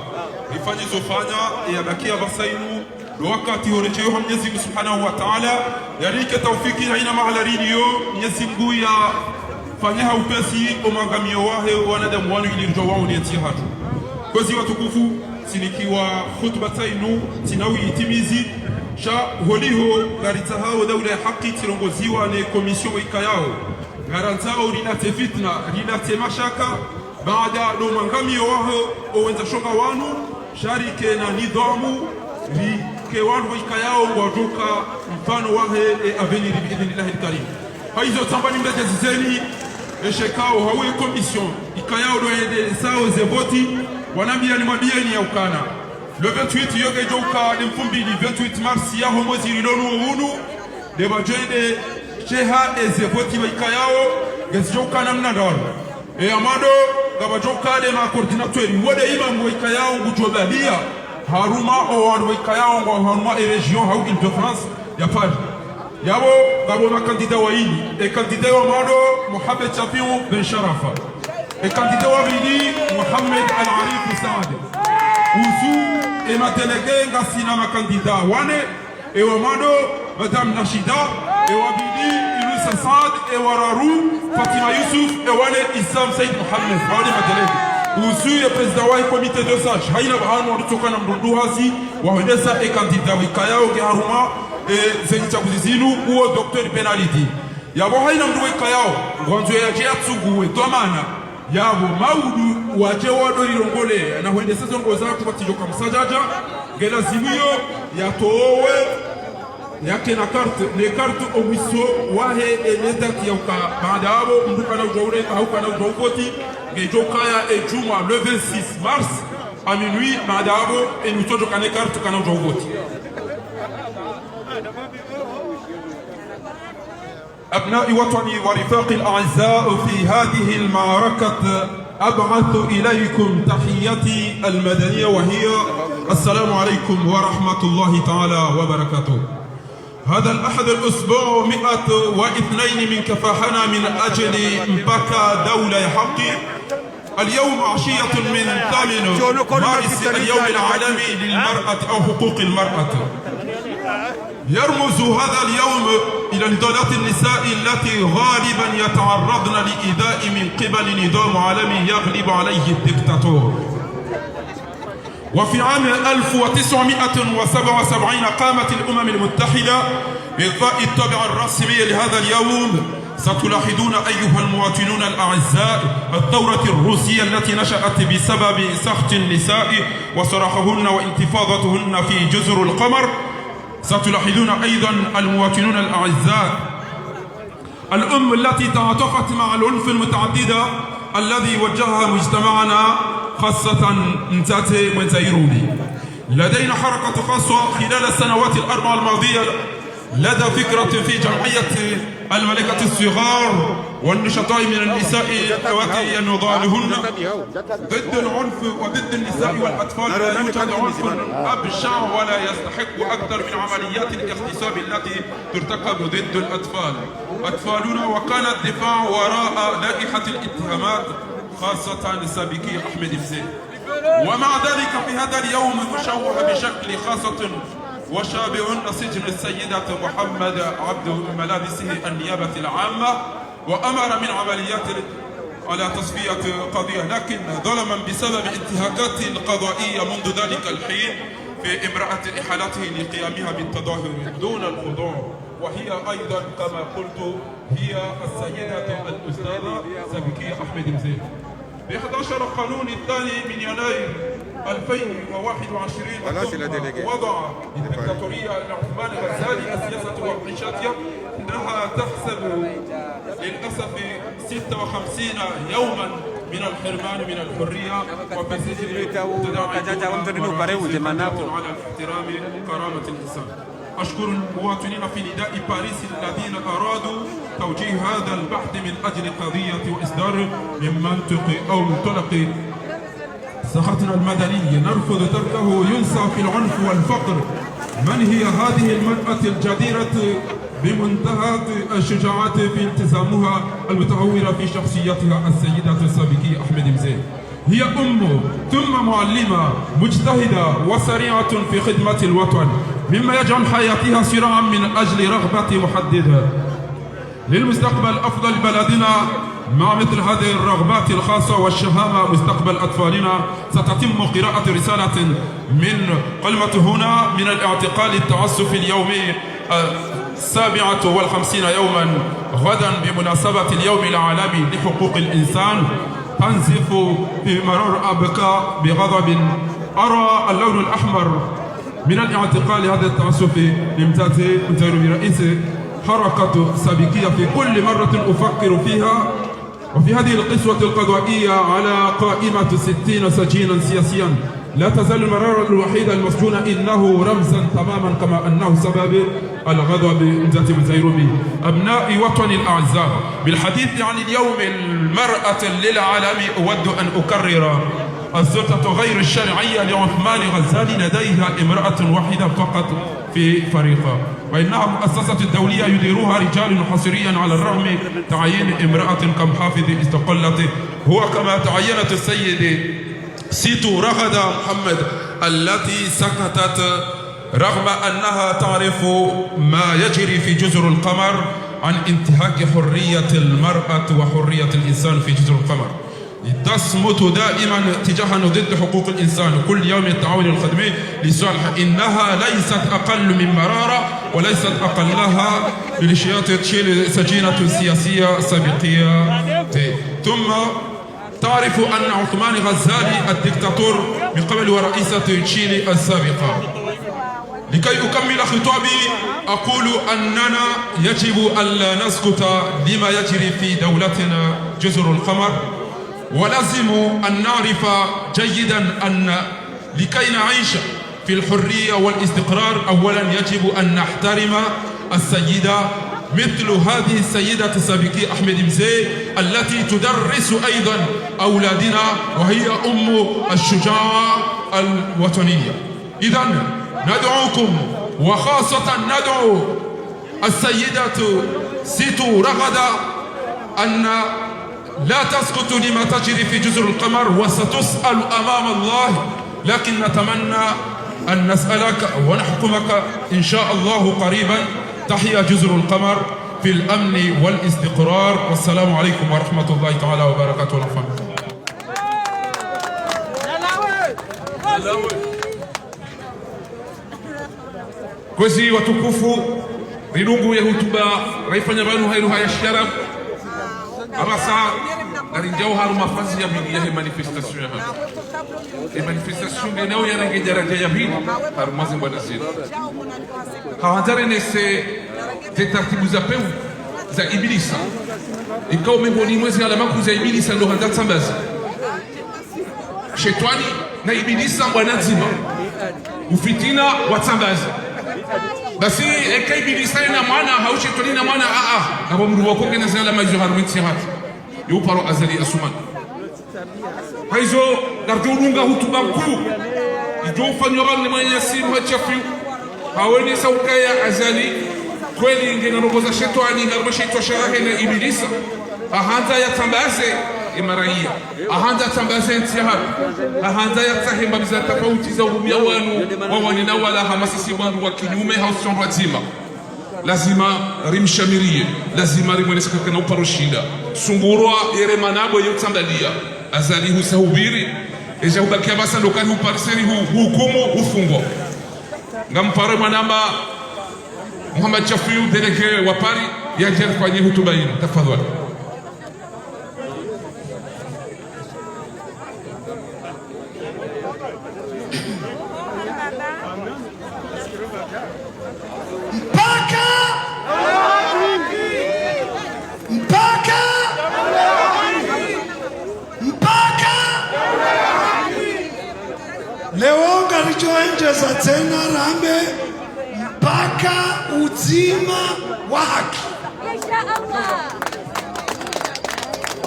ifanye zofanya yabakia basainu wakati horecheyo Mwenyezi Mungu Subhanahu wa Ta'ala yarike taufiki haina mahalarini yo Mwenyezi Mungu ya fanyaha upesi omangamio wahe wanadamu wanu ilirjo wao ni ati hatu kozi watukufu sinikiwa khutba tainu tinawi itimizi sha holiho garitahao dawla ya haki tirongoziwa ne komisio ikayao garantao rinate fitna rinate mashaka baada no mangamio waho owenza shonga wanu sharike na nidhamu ke wanu ikayao wajuka mfano wahe avenir biidhnillahi alkarim haizo tambani mbete zizeni eshekao hawe commission ikayao doende sao zevoti wanambia ni mabieni ya ukana le 28 yoge joka ni mfumbi ni 28 mars ya homozi rilonu unu de bajende sheha ezevoti ikayao gezoka namna ndaro amado gabajoka de ma coordinateur wode imam ikayao ngujobalia haruma o ikayao ngo haruma e region hau Ile-de-France ya pale yabo gabo na candidat wa hili e candidat wa mado Mohamed Shafiou Ben Sharafa e candidat wa bili Mohamed Al-Arif Saad usu e ma délégué ngasina ma candidat wane e wa mado Madame Nashida e wa bili Ilusa Saad e wa Raru Fatima Yusuf e wane Issam Said Mohamed wale ma délégué usu ya president wa comité de sage haina bahanu walitoka na mrundu hasi waendesa e candidat wikayao ke haruma zenye chaguzi zinu uo Dr. Penalty yabo haina mndu wikayao ngonzo ya jatsuguwe tomana yabo maudu waje wado lirongole na huendesa zongo zako batijoka msajaja ngela zimiyo yatowe yake na carte les cartes au wiso wahe eleta kiyoka baada hapo mnduka na ujaure hauka na ujokoti ngejokaya ejuma le 26 mars à minuit baada hapo enutojo kane carte kana ujokoti أبناء وطني ورفاقي الأعزاء في هذه المعركة أبعث إليكم تحيتي المدنية وهي السلام عليكم ورحمة الله تعالى وبركاته. هذا الأحد الأسبوع 102 من كفاحنا من أجل مبكى دولة حقي. اليوم عشية من 8 مارس اليوم العالمي للمرأة أو حقوق المرأة. يرمز هذا اليوم إلى نضالات النساء التي غالبا يتعرضن لإيذاء من قبل نظام عالمي يغلب عليه الدكتاتور. وفي عام 1977 قامت الأمم المتحدة بإلقاء الطابع الرسمي لهذا اليوم. ستلاحظون أيها المواطنون الأعزاء الثورة الروسية التي نشأت بسبب سخط النساء وصراخهن وانتفاضتهن في جزر القمر. ستلاحظون أيضا المواطنون الأعزاء الأم التي تعاطفت مع العنف المتعدد الذي وجهها مجتمعنا خاصة نتاتي متايروني. لدينا حركة خاصة خلال السنوات الأربع الماضية لدى فكرة في جمعية الملكة الصغار والنشطاء من النساء اللواتي ينضالهن ضد العنف وضد النساء والأطفال. لا يوجد عنف أبشع ولا يستحق أكثر من عمليات الاغتصاب التي ترتكب ضد الأطفال أطفالنا. وكان الدفاع وراء لائحة الاتهامات خاصة سابقي أحمد مزيد. ومع ذلك في هذا اليوم مشوه بشكل خاصة وشابه سجن السيدة محمد عبد ملابسه النيابة العامة وأمر من عمليات على تصفية قضية، لكن ظلما بسبب انتهاكات قضائية منذ ذلك الحين في امرأة إحالته لقيامها بالتظاهر دون الخضوع. وهي أيضا كما قلت هي السيدة الأستاذة سابقية أحمد مزيد. ب 11 قانون الثاني من يناير 2021 وضع الدكتاتورية لعثمان غزالي السياسة والمعيشاتية أنها تحسب للأسف 56 يوما من الحرمان من الحرية وفي السجن على احترام كرامة الإنسان. أشكر المواطنين في نداء باريس الذين أرادوا توجيه هذا البحث من أجل قضية وإصدار من منطق أو منطلق سخطنا المدني نرفض تركه ينسى في العنف والفقر. من هي هذه المرأة الجديرة بمنتهى الشجاعة في التزامها المتهورة في شخصيتها السيدة السابقية أحمد مزيد؟ هي أم ثم معلمة مجتهدة وسريعة في خدمة الوطن، مما يجعل حياتها صراعا من أجل رغبة محددة للمستقبل أفضل بلدنا. مع مثل هذه الرغبات الخاصة والشهامة مستقبل أطفالنا ستتم قراءة رسالة من قلمة هنا من الاعتقال التعسفي اليومي 57 يوما غدا بمناسبة اليوم العالمي لحقوق الإنسان تنزف في مرار أبكى بغضب. أرى اللون الأحمر من الاعتقال هذا التعسفي لمتاتي برئيس حركة سابقية في كل مرة أفكر فيها. وفي هذه القسوة القضائية على قائمة 60 سجينا سياسيا لا تزال المرارة الوحيدة المسجونة إنه رمزا تماما كما أنه سبب الغضب ذات مزيروبي. أبناء وطني الأعزاء، بالحديث عن اليوم المرأة للعالم أود أن أكرر السلطة غير الشرعية لعثمان غزالي لديها امرأة واحدة فقط في فريقها، وإنها مؤسسة دولية يديرها رجال حصريا على الرغم تعيين امرأة كمحافظ استقلت هو كما تعينت السيدة سيتو رغدة محمد التي سكتت رغم أنها تعرف ما يجري في جزر القمر عن انتهاك حرية المرأة وحرية الإنسان في جزر القمر. تصمت دائما تجاها ضد حقوق الإنسان كل يوم التعاون الخدمي لصالح. إنها ليست أقل من مرارة وليست أقلها لشياط تشيل سجينة سياسية سابقية. ثم تعرف أن عثمان غزالي الدكتاتور من قبل ورئيسة تشيلي السابقة. لكي أكمل خطابي أقول أننا يجب ألا نسكت لما يجري في دولتنا جزر القمر، ولازم أن نعرف جيدا أن لكي نعيش في الحرية والاستقرار أولا يجب أن نحترم السيدة مثل هذه السيدة السابقية أحمد مزيد التي تدرس أيضا أولادنا وهي أم الشجاعة الوطنية. إذن ندعوكم وخاصة ندعو السيدة سيتو رغدة أن لا تسقط لما تجري في جزر القمر وستسأل أمام الله، لكن نتمنى أن نسألك ونحكمك إن شاء الله قريبا. تحيا جزر القمر في الأمن والاستقرار، والسلام عليكم ورحمة الله تعالى وبركاته. Kwezi watukufu rilungu ya hutuba raifanya banu hairu haya sharaf abasa garinjao haru mafazi ya bini ya manifestation ya haru manifestation genao ya rangi daraja ya bini haru mazi mbana zina hawandare nese taratibu za peu za ibilisa ikao miongoni mwezi alamaku za ibilisa ndo handa tsambazi shetani na ibilisa mbwana nzima ufitina wa tsambazi basi ekai ibilisa ina mwana haushetani na mwana abo mruwa konge na zala majo harwiti hati yuparo azali asuman haizo gardurunga hutuba kuu idofanywa ni mwenye simu hachafu haweni saukaya azali kweli ngena roboza shetani ngarba shetwa sharahe na ibilisa ahanda ya tambaze imaraia ahanda tambaze ntihar ahanda ya tahimba biza tofauti za urumia wanu wawanina wala hamasisi wandu wa kinyume hausion watima lazima rimshamirie lazima rimweneseka kana uparoshida sungurwa yere manabo yotambalia azali husahubiri eja ubakia basa ndokani upariseri hukumu ufungwa ngampare manamba Muhammad Chafiu delege wa Paris yaje kwenye hutuba hii tafadhali. Leo ngalichoenjeza tena rambe mpaka uzima wa haki.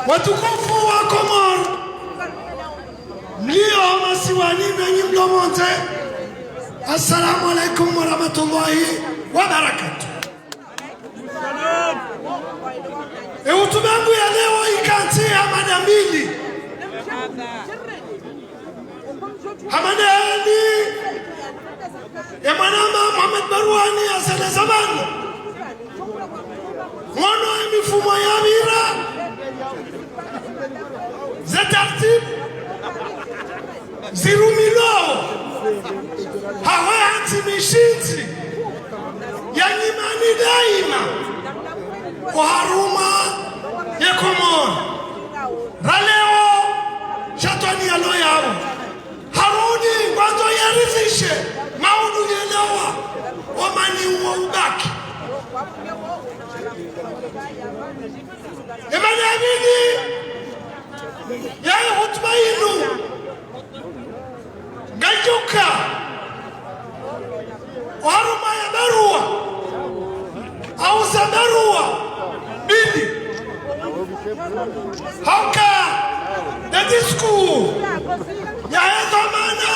Watukufu wa Komoro, mlio masiwani na nyimlo monte, assalamu alaikum wa rahmatullahi wa barakatuh. Hotuba yangu ya leo ikantia mada mbili. Hamadani ya manama Muhammad Barwani asale zamani mwono ya mifumo ya mira za tartib zirumilo hawa hatimishinti ya nyimani daima kwa haruma ya Komoro raleo shatwani ya loyao haruni kwanza yarithishe maudu yelewa wamani uwa ubaki emani amini ya hutuba inu ngajuka haruma ya barua au za barua bidi hauka na disku ya dhamana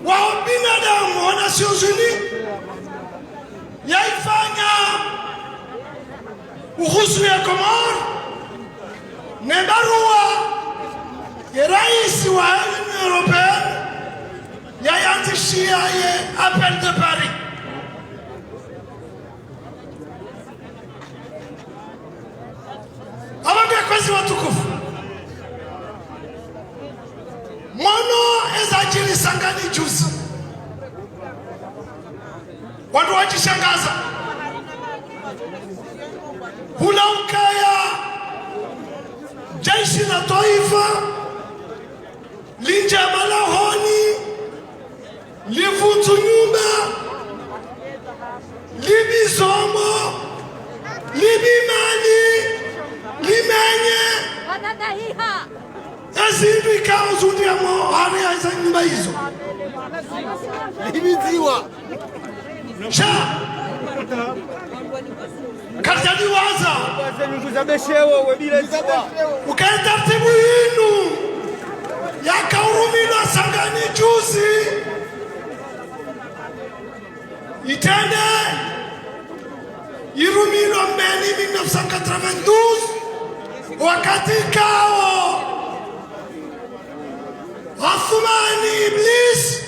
wa binadamu wa Nations Unies yaifanya uhusu ya Komoro na barua ya rais wa Union Européenne yayanzishia ye Appel de Paris. Abakazi watukufu mono ezajiri sangani juzi watu wajishangaza hula ukaya jeshi la taifa linja malahoni livutu nyumba libizomo libimani limenye ezindu ikauzudi ya mohari ya isa nyumba hizo libiziwa sha karjani waza ukaya tartibu yinu ya kaurumina sangani juzi itende irumilwa mbeni 1992 wakati kao Athmani Iblis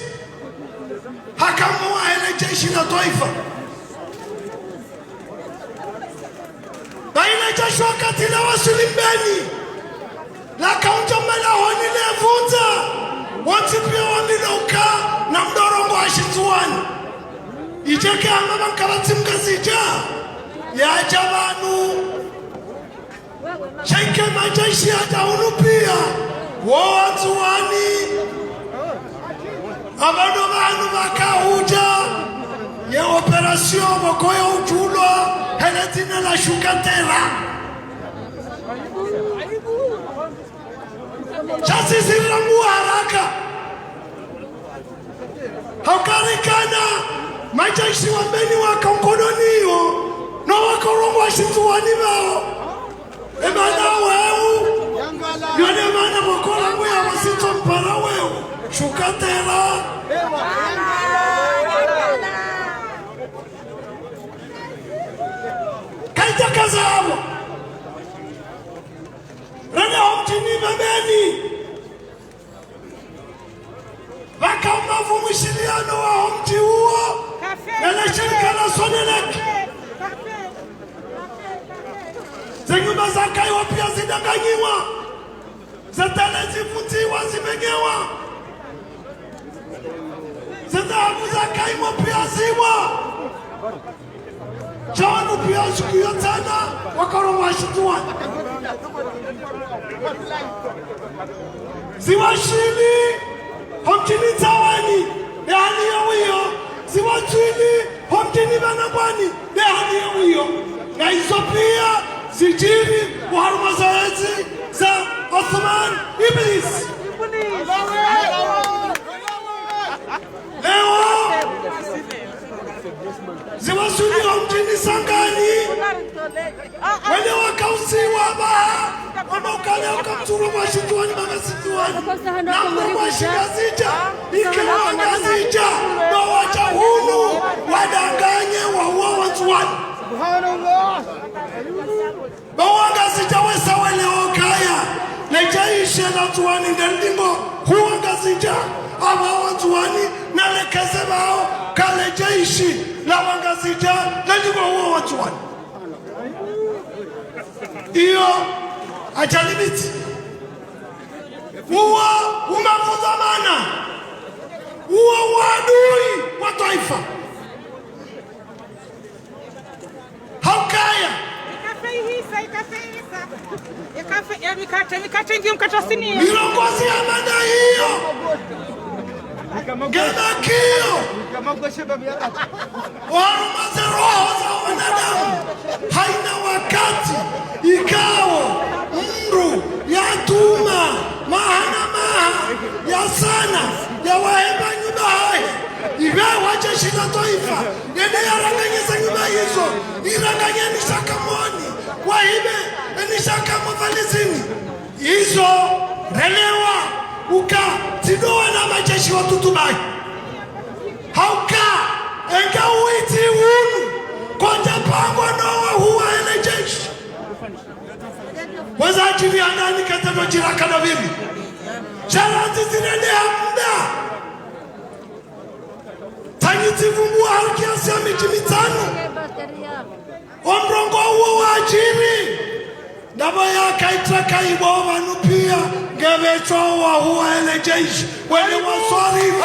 hakamua ile jeshi la taifa baina jeshi wakati la wasili mbeni la kaunta malahoni levuta wati pia wamilauka na mdorongo wa shituani ijeke amama mkabati mkazija ya jabanu shaike majeshi ya daunu pia watu wani abado banu bakahuja ya operasyon bokoya ujulo heletina la shukatera chasi ziramu haraka haukarikana majeshi wambeni wakamkononiyo na wakarongo washituwani bao emana wewu yone mana bokola nguya wasito mpara wewu shukatera kaita kazabo rana omtini babeni waka mavumishiliano wa omti huo na shirika la Sonelec zenyumba za kaiwa pia zidanganyiwa zetale zivutiwa zimenyewa zetahabu za kaimo pia ziwa chawanu pia siku ya tana wakaroma shitua ziwa shili homkini tawani behani ya wiyo ziwa twili homkini banabwani behani ya wiyo na hizo pia zijiri waharuma zaezi za Athman Iblis leo ziwasuli homkini Sangani wale wakausiwa baha wamaukale wakamturu mwashituwani mamasituwani na mwashigazija ikiwa ngazija na wacha hunu wadanganye wahuwa watuwani bawangazija wesaweleo kaya nejaishe na tuwani ndendingo huwangazija awa watuwani na lekeze bao kale jaishi na wangazija ndendingo huwa watuwani iyo ajalimiti huwa umafudhamana huwa wadui wa taifa haukaya milongozi ya mada hiyo gedakio warumaze roho za wanadamu haina wakati ikao mru ya tuma mahana maha ya sana ya waheba nyuba hai ibewa jeshi la taifa yende yaranganyisa nyuba hizo iranganya nishakamoni wahibe nishakamo valizini hizo relewa uka tidoa na majeshi wa tutubai hauka enga uiti hunu konja pangwa noa huwa ele jeshi weza ajili ya nani katano jiraka na bibi charati zinende hamda tangiti vumbua harukiasi ya miji mitano omrongo huo wa ajili Daba ya kaitra kaibo vanupia Gebecho wa huwa ele jeshi Wene waswarifu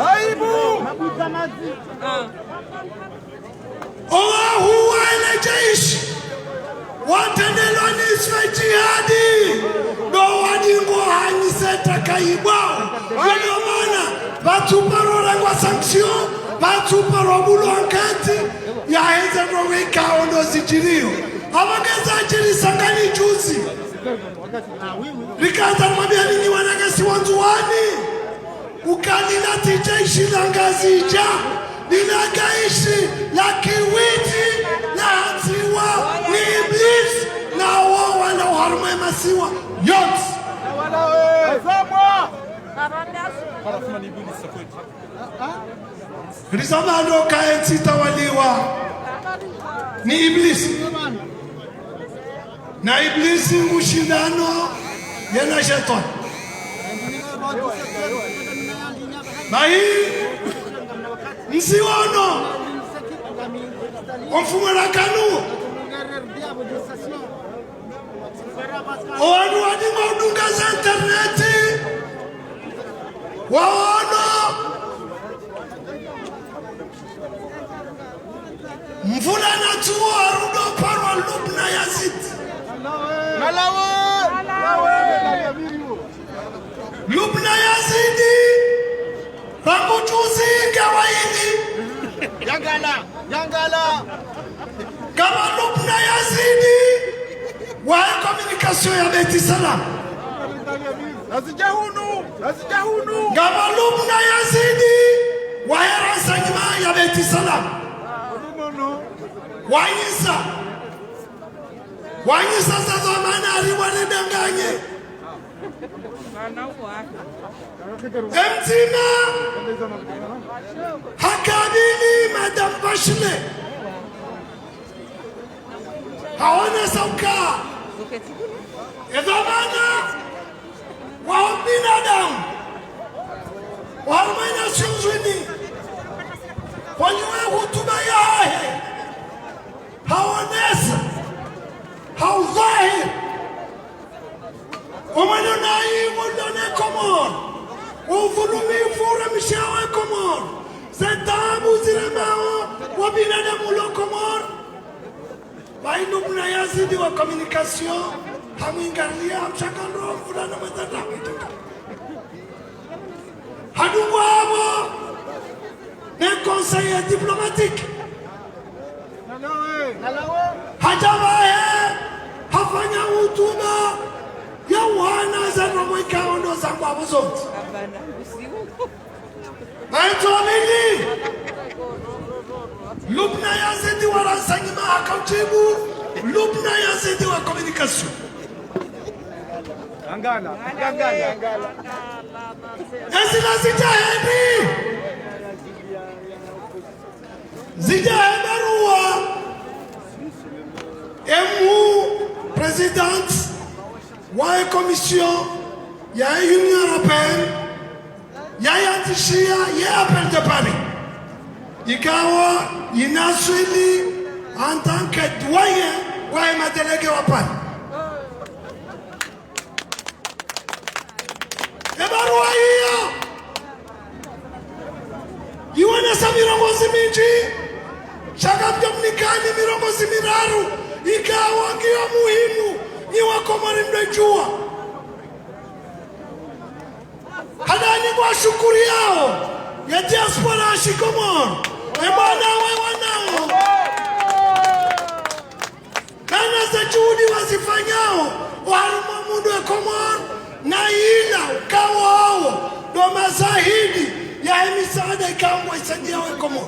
Aibu Owa huwa ele jeshi Watendelwa nisfe jihadi Do wadingo haniseta kaibao Wene mana Batupa rorengwa sanksyon Batupa robulo anketi ya heze roweka ono zijirio Awageza ajiri Sangani juzi Rikaza mwabia nini wanagesi wanzuwani Ukanila tijeshi la ngazija Ninagaishi la kiwiti La hatiwa ni Iblis Na wawa na uharume masiwa Yote Rizamano kaenzi tawaliwa ni Iblisi. Na Iblisi mushindano yana shetani. Bahi msiwono mfumo la kanu wanu wadingo udunga za interneti waono mvula na tuo arudo parwa Lubna Yazid Lubna Yazidi Rakutuzi kawaini Yangala kama Lubna Yazidi wa communication ya Beti Salam Nazijahunu kama Lubna Yazidi wa renseignement ya Beti Salam Wanyisa sasa maana aliwane danganye Mtima hakabili Madam Bashme hawana sauka edhamana wa binadamu warumena shunzwini wanywe hutuba yahe haonesa haudhahir umanonai wundone komor uvulumifu uramishawe komor zetabu ziremao wa binadamu lo komor bainu Lubna Yazidi wa communication hamwingalia mchakando fulana mwezatamu hadungu habo ne conseiller diplomatique hajawahe hafanya hutuba ya wana za mwika ondo za kwa buzoti Maitwamini Lubna Yazidi wa renseignement akautibu Lubna Yazidi wa communication Angala Ezina zijahebi zijaheberua Emu présidente wa commission ya Union Européenne ya yatishia ya appel de Paris ikawa inaswili en tant que doyen wa madelegue wa Paris ebarua hiyo iwanesa mirongozi mingi shakabdomnikani mirongozi miraru ikawa ngiyo muhimu niwa komori mdojua hadani kwa shukuri yao ya diaspora shikomor emana wanao kana za juhudi wazifanyao waruma mundu ya komor na ila ukawa hao do mazahidi ya misaada ikawa isaidia wa komor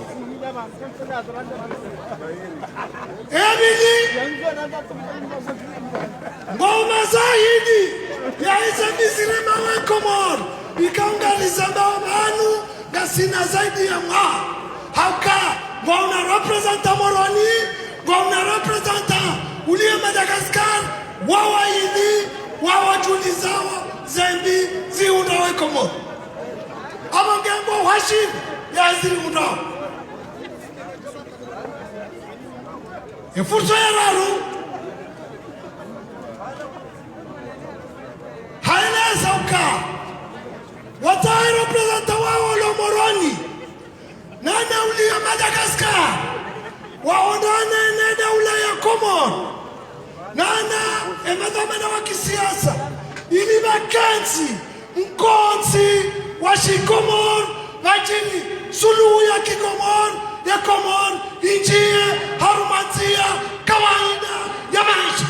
ngoma zaidi ya hizo mizirema wa komor ikaungaliza banu gasina zaidi ya mwa hauka ngona representa Moroni ngona representa ulie Madagascar wawa hivi wawa julizawa zembi ziunda wa komor amangengo washib ya ziri mundao fursa ya raru haeleza uka watai representa wao lo Moroni nana ulia Madagascar waondane nenda ulaya Komor nana emadhamana wa kisiasa ili vakansi mkonsi wa shikomor vajini suluhu ya kikomor ya komor injie harumatia kawaida ya maisha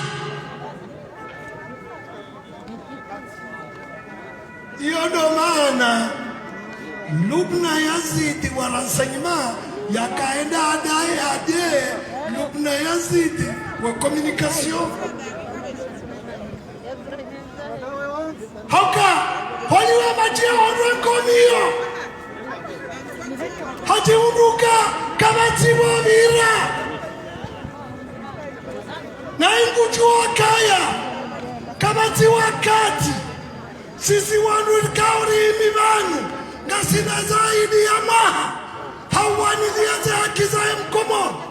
iyo ndo maana Lubna Yazidi wa renseignement yakaenda ade Lubna Yazidi wa communication hauka waliwa wajia onwe komio haji unduka kabati wavira na ingujua kaya kabati wakati sisi wanu kauri mivanu ngasina zaidi ya maha hawani liaze haki za mkomo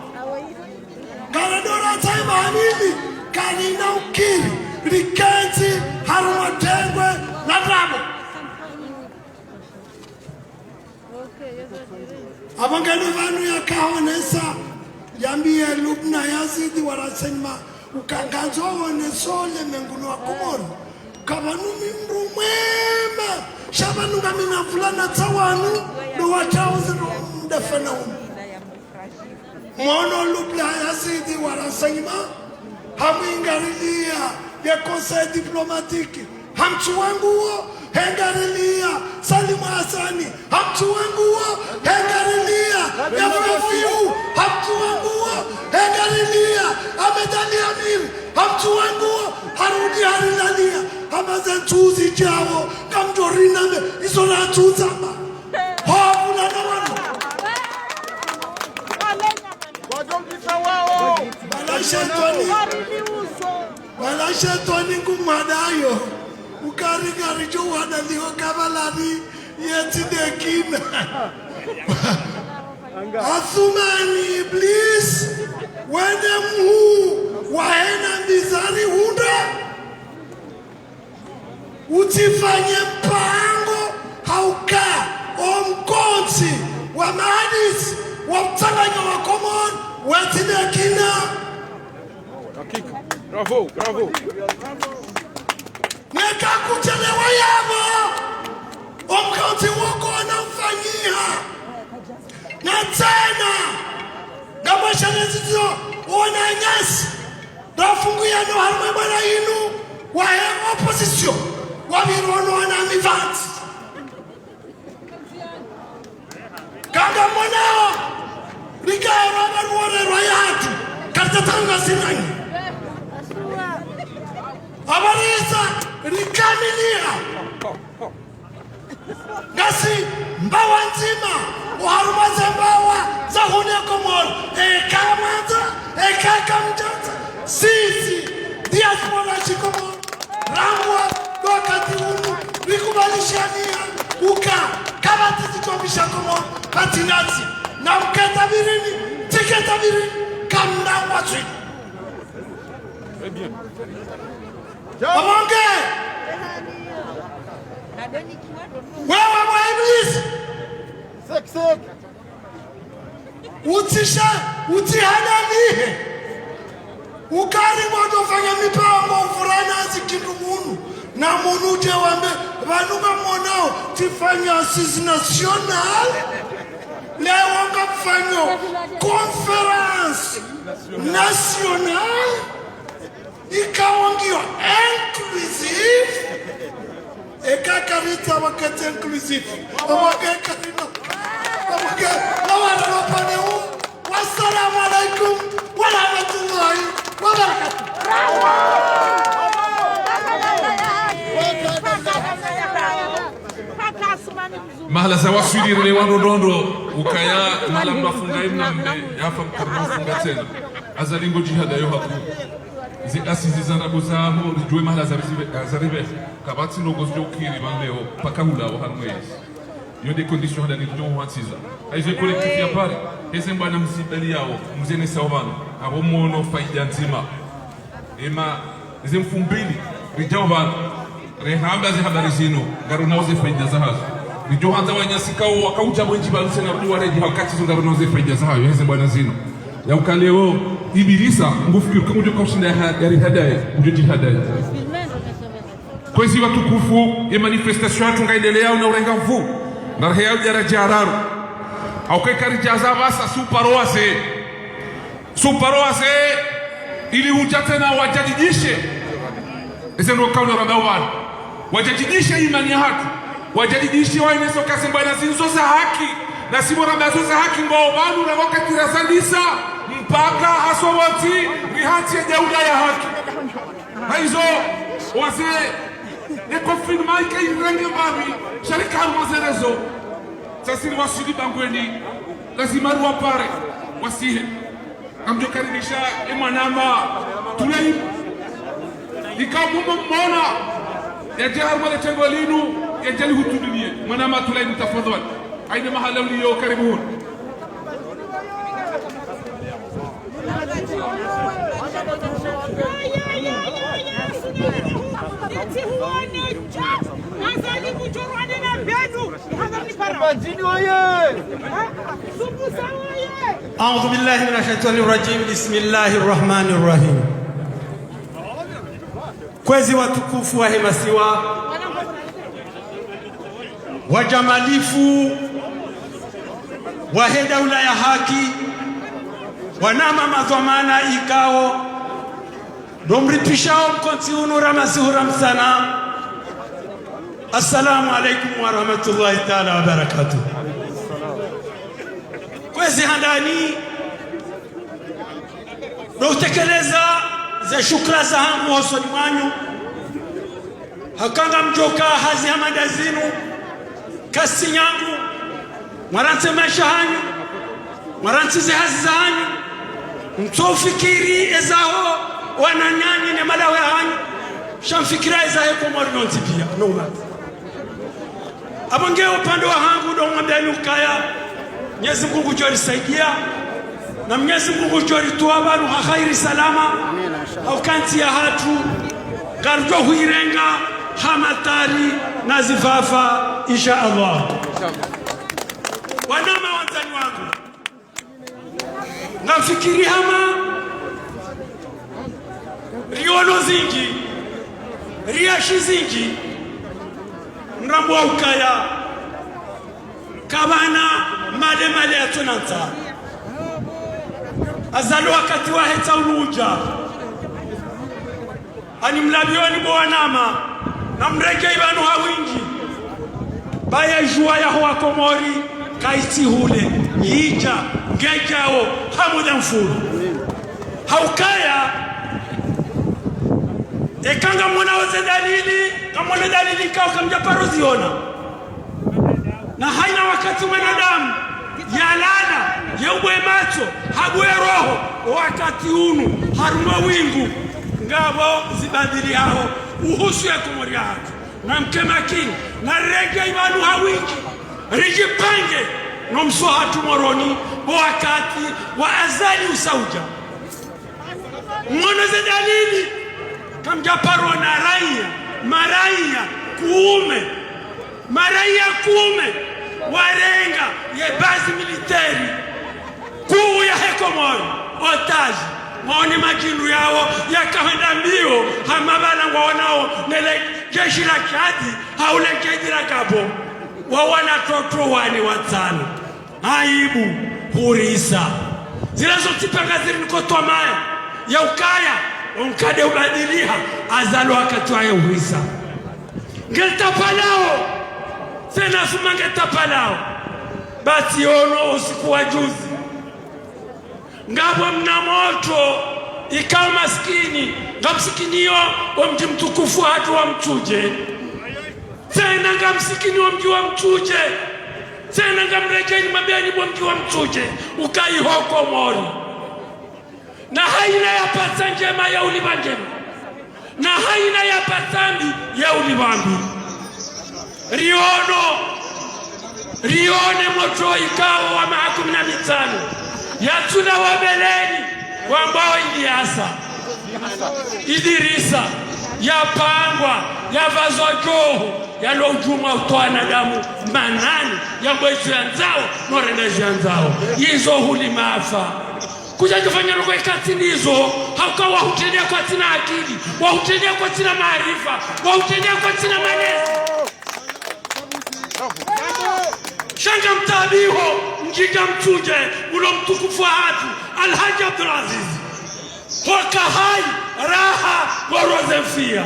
Galadora taiba hamili kanina ukiri rikenzi harumatengwe na drabo abangani vanu ya kahonesa yambie Lubna Yazidi warasenma ukanganzo wone sole mengunu wa kumonu kabanu mimru mwema shabanu ngamina fulana tawanu do wachauzi mdefena Mono Lubna Yazidi warasenma hamingarilia ya conseil diplomatique hamchuanguo hengarilia Salimu Hasani hamchuanguo hengarilia ya Fafiu hamchuanguo hengarilia Ahmed Amir hamchuanguo harudi harilalia amazentuzi jao kamjorina me isola tuzama havuna na wanu Bala shetani kumadayo ukari jo wadaliho kavalari yeti dekina Athumani Iblis wende mhu waena mizari hunda utifanye mpango hauka omkonzi wa mahadisi wa mtanganya wa komon weti dekina Bravo, bravo. Neka kuchelewa yabo omkauti wako wanamfanyia na tena kama shanezito uona nyasi rafungu ya no harma bana inu wa opposition wa mirono wana mivanti kanga mwanao nikaya Robert Warren Wayatu katatanga sinani Abarisa rikamilia Gasi mbawa nzima Uharuma zembawa za hune komoro Eka mwanza, eka kamjata Sisi diaspora chikomoro Rangwa wakati hunu Rikubalishania Uka kabati zitobisha komoro Patinati na mketa virini Tiketa virini Kamna watri Très bien. Amonge wewe wa Iblis sek utisha utihanani ukari moto fanya mipango furana zikindu munu na munu je wambe banuga monao tifanya assise national leo ngafanya conference nationale ikawangio inclusive ekakarita wakati inclusive wakarino wawaranopaneu wassalamu alaikum warahmatullahi wabarakatuh mahala za waswiri ni wandondo ukaya mala mafunga imnambe yafa mkarno funga tena azalingo jihada yo haku zi asisi zanabu zaho rijwe mahala zaribe kabati no gozjo kiri bandeo pakahula wa hanwezi yo des conditions hada ni jo wansiza aize collectif ya pare ese mbana msibeli yao mzene sawano abo mono faida nzima ema eze mfumbili rijao bana rehamba zi habari zino garuna uze faida zahazo rijo hanza wanyasikao wakauja mwenji baluse na ruwa reji wakati zungaro uze faida zahazo eze mbana zino ya ukaleo ibilisa ngufikiri kama ujo kaushinda ya rihadaye ujo jihadaye kwa hizi watukufu ya manifestation tungaendelea na urenga mvu na rehea jararu au kekari jazabasa suparoase ili huja tena wajadidishe ese ndo kauna rabawan wajadidishe imani ya hatu wajadidishe waineso kasi mbana zinzo za haki na simora mbazo za haki mbao banu na wakati rasandisa mpaka haswawati rihati ya jauda ya haki haizo wase e confinement ke irenge mami sharika mazerezo sasiri wasili bangweni lazima ruwapare wasihe amjokaribisha mwanama tulei ikamumo mona yaje harmale tengo linu yajali hutudunie mwanama tulei mtafadhali aina mahala mlio karibuni أعوذ بالله من الشيطان الرجيم بسم الله الرحمن الرحيم kwezi watukufu wa hemasiwa wajamalifu wahe daula ya haki wanama madhamana ikao domritishao mkonti unu ramasihu ramsana. Assalamu alaikum wa rahmatullahi ta'ala wa barakatuh. Kwezi handani doutekeleza za shukra za hangu hosoni mwanyu hakanga mjoka hazi hamada zinu kasi nyangu mwaranti maisha hanyu mwaranti zihazi za hanyu mtofikiri ezaho wananyani ne malawe hanyu shamfikira ezahe komori nonti pia no abonge upande wa hangu do mwambeni ukaya Mwenyezi Mungu jori saidia na Mwenyezi Mungu jori tuwabaru khairi salama au kanti ya hatu garjo huirenga hamatari na zifafa insha Allah. Wanama wanzani wangu nafikiri hama riono zingi riashi zingi mrambo wa ukaya kabana male ya tunanta azalu wakati wa heta unuja ani mlabioni boanama na mrege ibanu hawingi baya jua ya huwa komori kaiti hule hija ngejao hamuda mfuru haukaya ekanga mwana waze dalili kamwana dalili kao kamja paroziona na haina wakati mwanadamu yalala yeubwe macho habwe roho wakati unu haruma wingu ngabo zibadili hao uhusu ya kumori hatu na mkemakini na rege ibanu hawingi rijipange no msohatu moroni wakati wa azali usauja mwana za dalili kamjaparo na maraia kuume maraia kuume warenga ye basi militeri kuu ya hekomori otaji maoni majinu yao yakahenda mbio hamabana wanao nele jeshi la Chadi haule jeshi la Gabo wawana toto wani watano aibu hurisa zinazotipanga zilinikotoa maya ya ukaya unkade ubadiliha azalo wakatwa ya hurisa ngeltapalao tena suma ngetapalao basi ono usiku wa juzi ngabo mna moto ikao maskini ngamsikinio wa mji mtukufu hatu wa mchuje tena ngamsikini wa mji wa mchuje tena ngamrejeni mabiani wa mji wa mchuje ukai hoko mori na haina ya pata njema ya ulibanjema na haina ya patambi ya ulibambi rione moto ikao wa maakum na mitano yatuna wabeleni wambao Iliasa Idrisa yapangwa yavazojoho yalo ujuma utoana damu manani ya mwezu ya nzao norenezi ya nzao yizo huli maafa kuja kufanya rogo ikatinizo hauka wahutenia kwa tina akili wahutenia kwa tina maarifa wahutenia kwa tina manezi shanga mtabiho mjika mchuje ulo mtukufu wa hatu Alhaji Abdulaziz hoka hai raha warozefia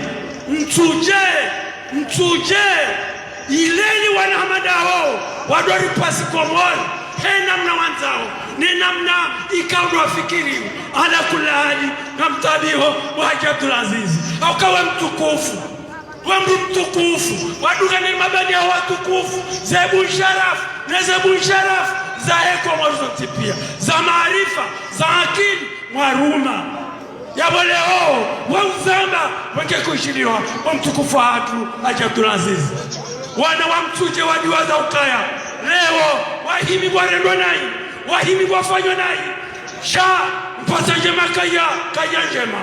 mchuje ileni wanahamadao wadori pasi komori hena mna wanzao nena mna ikaudwa fikiri ala kulali na mtabiho wa Haji Abdulaziz aukawe mtukufu wamru mtukufu wadugane mabani ya watukufu zebu sharafu na zebu sharafu za heko mwazotipia za maarifa za akili mwaruma yabo leo wauzamba wake kushiriwa wa mtukufu hatu Abdulaziz wana wa mtuje wadiwaza ukaya leo wahimi kwa rendo nai wahimi kwa fanyo nai sha mpasa njema kaya njema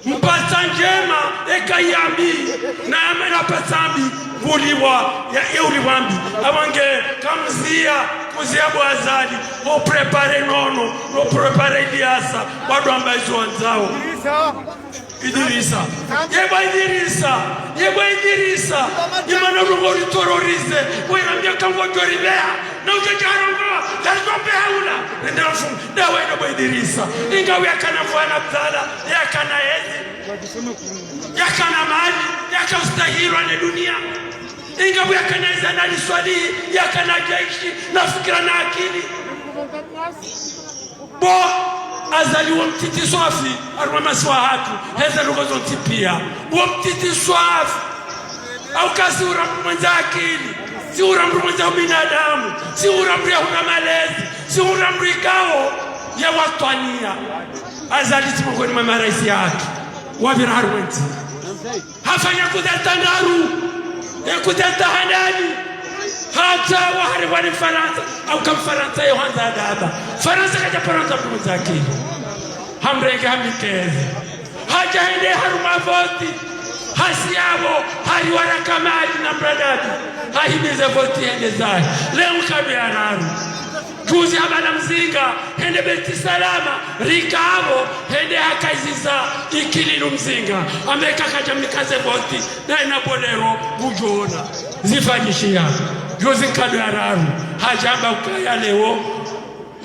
mpasa njema ekayambi na amena pasambi vuliwa ya euriwambi awange kamzia kuzia boazadi o prepare nono o prepare diasa wadu ambazo wanzao Idrissa yebo Idrissa imana rungori terrorize wena kango joribea na ujajarongo dalgombe haula ndio mfumo dawa ndo Idrissa ingawa yakana mwana mtala yakana ezi yakana mali yakastahirwa na dunia ingawa yakana zanali swali yakana jeshi na fikra na akili bo azali wa mtiti swafi arwama swahatu heza lugozo ntipia wa mtiti swafi au kasi urambu mwenza akili si urambu mwenza binadamu si urambu ya huna malezi si urambu ikao ya watwania azali timongoni mwa maraisi yake wabira harwenti hafanya kudeta ndaru ya kudeta hanani hata wahari wani Faransa au kam Faransa yohanza adaba Faransa kaja Faransa mwenza akili hamrenge hamikezi haja hende haruma voti hasiabo hari warakamali na mradadi hahimize voti hende zai leo kabe anaru juzi habana mzinga hende beti salama rikabo hende hakaziza ikililu mzinga ameka kaja mikaze voti na inabolero bujona zifanyishia juzi kabe anaru hajamba ukaya leo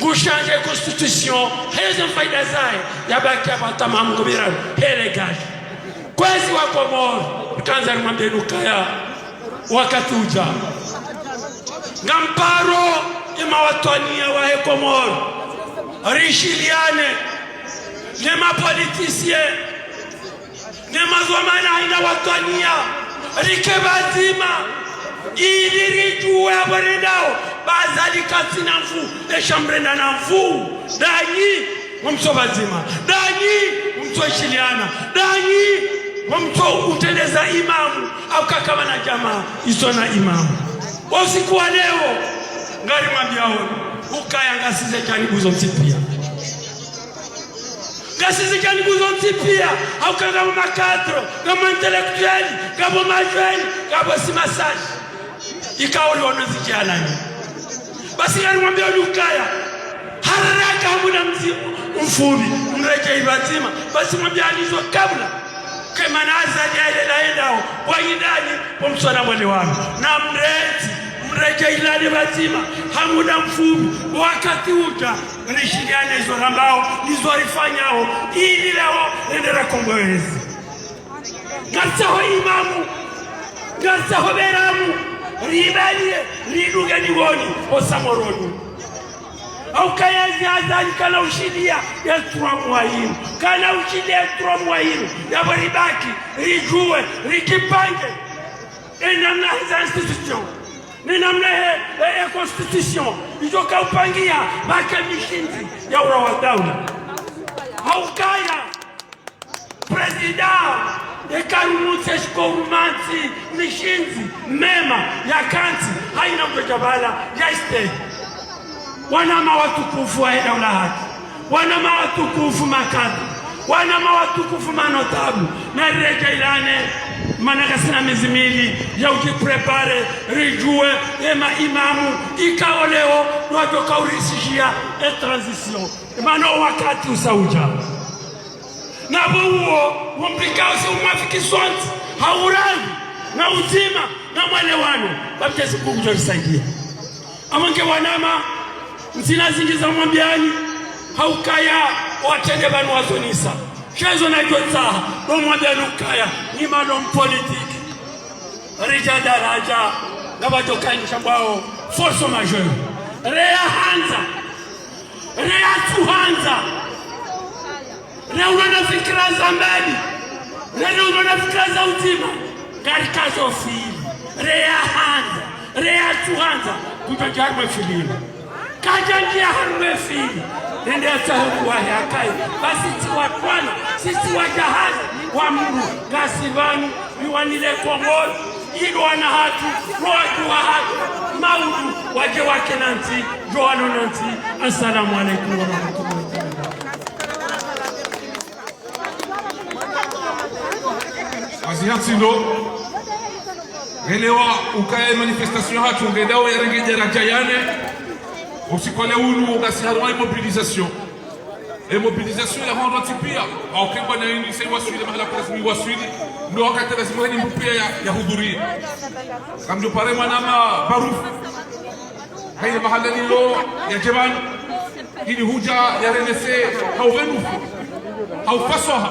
kushanje constitution hizo faida zake yabaki hapa tamamu kubira hele gashi kwezi wa Komoro Tanzania mwambie nukaya wakatuja ngamparo ima watwania wa Komoro rishiliane nema politicien nema zomana ina watwania rikebazima ili rijue abarendao bazali katina mfu eshambrenda na mfu danyi mumsobazima danyi mumsoshiliana danyi mumso uteleza imamu au kakama na jamaa isona imamu usiku wa leo ngari mwambiao ukaya ngasize janibu zontipia ngasize janibu zontipia au kagama makadro kama intelektuali kama majweni kama simasaji ikauli wanazijalani basi ngari mwambia ukaya haraka hamuna mfubi mreje ibazima basi mwambia alizo kabla kama naza jale laendao waindani pomsona mwele wangu na mreje ilani bazima hamuna mfubi wakati uta rishiliane hizo ambao nizorifanyao ili leo endera kongwezi gatsaho imamu gatsaho beramu ribalie riduga niwoni osamoroni au kayazi azali kana ushidia ya 3 muhimu kana ushidia 3 muhimu ya baribaki rijue rikipange namna hizo institution ni namna ya constitution ijoka upangia baka mishinzi ya urawadawla au kaya president ekarumutse shikorumansi mishinzi mema ya kanti haina mtojabala ya state wana mawatukufu wa daula haki wana mawatukufu makadhi wana mawatukufu manotabu na reja ilane manakasina mizimili ya ujiprepare rijue ema imamu ikaoleo nuato kaurisishia transition emano wakati usauja na buo umplikausi umafiki sonti haurani na uzima na mwelewano babitesi kukuja risaidia amange wanama msina zingiza mwambiani haukaya watende banu wazonisa shazo na jota no mwambiani ukaya ni mano mpolitiki rija daraja ngabato kanyisha mbao force majeure rea hanza rea tuhanza rea unana fikra za mbali rea unana fikra za uzima karikazo fili rea hanza rea tuhanza kutojarwe filini kajangia harwe fili nende sahuku wa yakai basi tiwa kwana sisi wa jahazi wa mru gasivanu yuwanile kongol ilu wana hatu roju wa hatu maudu waje wake nanti joano nanti. Assalamu alaikum wa rahmatullahi. Azihatsindo elewa ukaye manifestation hatu ngedao yarenge rajayane usikole ulu ugasiharwa mobilisation et mobilisation ya hondo tipia au kemba na yini sai waswili mahala kwa rasmi waswili ndo wakati rasmi ni mpia ya hudhuria kamjo pare manama barufu haina mahala nilo ya jaman hili huja ya renese hauvenufu haufasoha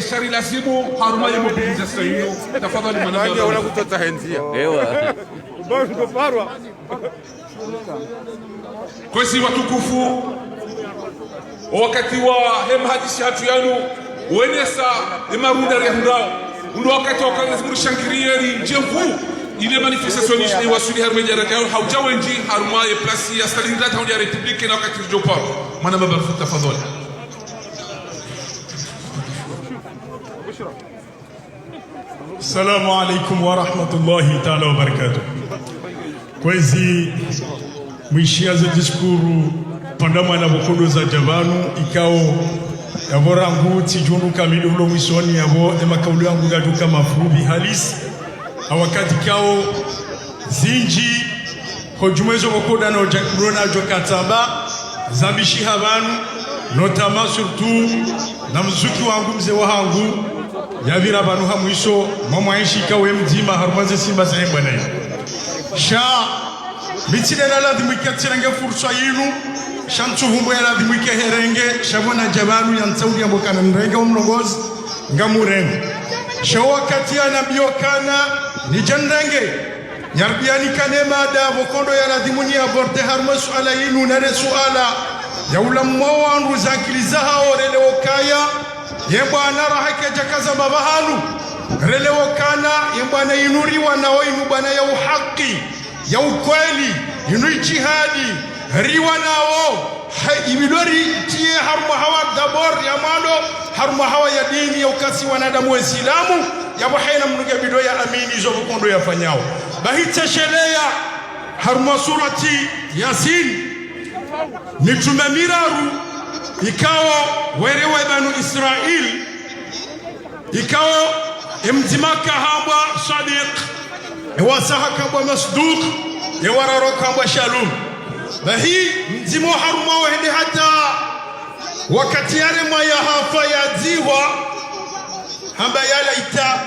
shari lazimu haruma ya mobilisation hiyo tafadhali manama wala kutoa henzia ewa ubango parwa kwa si watukufu wakati wa hema hadisi hatu yanu wenesa emarunda rehundao ndo wakati wa kazi shankirieri njemvu ile manifestation ni wasuli harmeja rakao haujawenji haruma ya plasi ya Stalingrad hauja ya republiki na wakati jopa mana mabafu tafadhali. Assalamu alaikum wa rahmatullahi ta'ala wa barakatuh. Kwezi mwishia za diskuru pandama na bokodo za javanu ikao yaborangu tijunu kamili ulo mwisoni yabo emakaulu yangu gaduka mafubi halisi awakati kao zinji hojumwezo bokoda na ojakurona jokataba zabishi habanu notama surtout na mzuki wangu mze wahangu yavira banu hamwiso mamwaishi kawe mzima harumaze simba za mbwana sha bitile na ladhimike tirenge fursa yinu shantu humbo ya ladhimike herenge shabona jabanu ya nsaudi ya mbokana mrenge umlogozi ngamurenge sha wakati ya nabiokana ni jandenge yarbiani kane mada bokondo ya ladhimuni ya borte harma suala yinu nare suala ya ulamwa wangu zakiliza hao rele wakaya yembwana rahake jakaza babahanu rele wakana yembwana inuri wanao inu bwana ya uhaki ya ukweli inu jihadi riwa nao ibidori tie harma hawa dabor ya mando harma hawa ya dini ya ukasi wanadamu wa Islamu ya wahina mnuge bido ya amini zo bukondo ya fanyao bahita shelea harma surati Yasin mitume miraru ikawa werewa banu Israel ikawa imtimaka hamba Sadiq ewasaha kamba Masduq ewararo kamba Shalum bahi mtimo haruma wahende hata wakati yale maya hafa ya ziwa hamba yala ita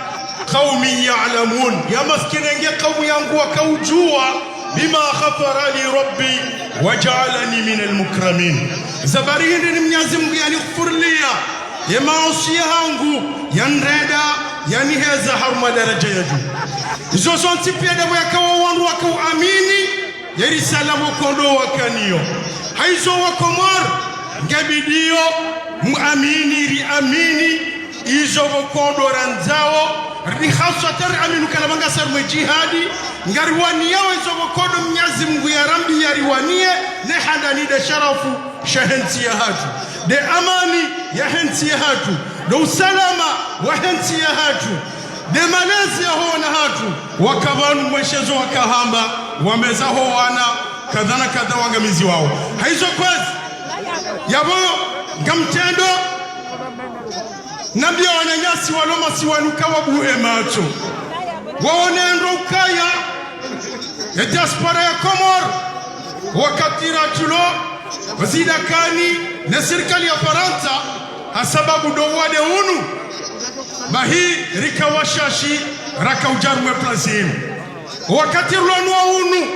qaumi ya'lamun ya maskinenge qaumu yangu wakaujua bima khafara li rabbi waj'alani min almukramin zabari hindi ni Mwenyezi Mungu yani kufurlia ya maasi yangu yanreda yani heza haruma daraja ya juu hizo sonti pia damu yakawa wangu wakaamini ya risala wakondo wakanio haizo wakomor ngabidio muamini riamini hizo wakondo ranzao rihasatan aminu kalabanga sarme jihadi ngariwani yao hizo wakondo Mwenyezi Mungu ya rambi ya riwanie ne handani de sharafu shahensi ya hatu de amani ya hensi ya hatu de usalama wa hensi ya hatu de malezi ya ho na hatu wakabanu mweshezo wakahamba wameza ho wana kadhana kadha wangamizi wao haizo kwezi yabo ngamtendo nambia wananyasi waloma siwanuka wabuhe macho waonendo ukaya ya diaspora ya Komor wakati rachulo wazida kani na serikali ya Faransa hasababu dowade unu bahi rikawashashi rakaujarumwe plazinu wakati rulonwa unu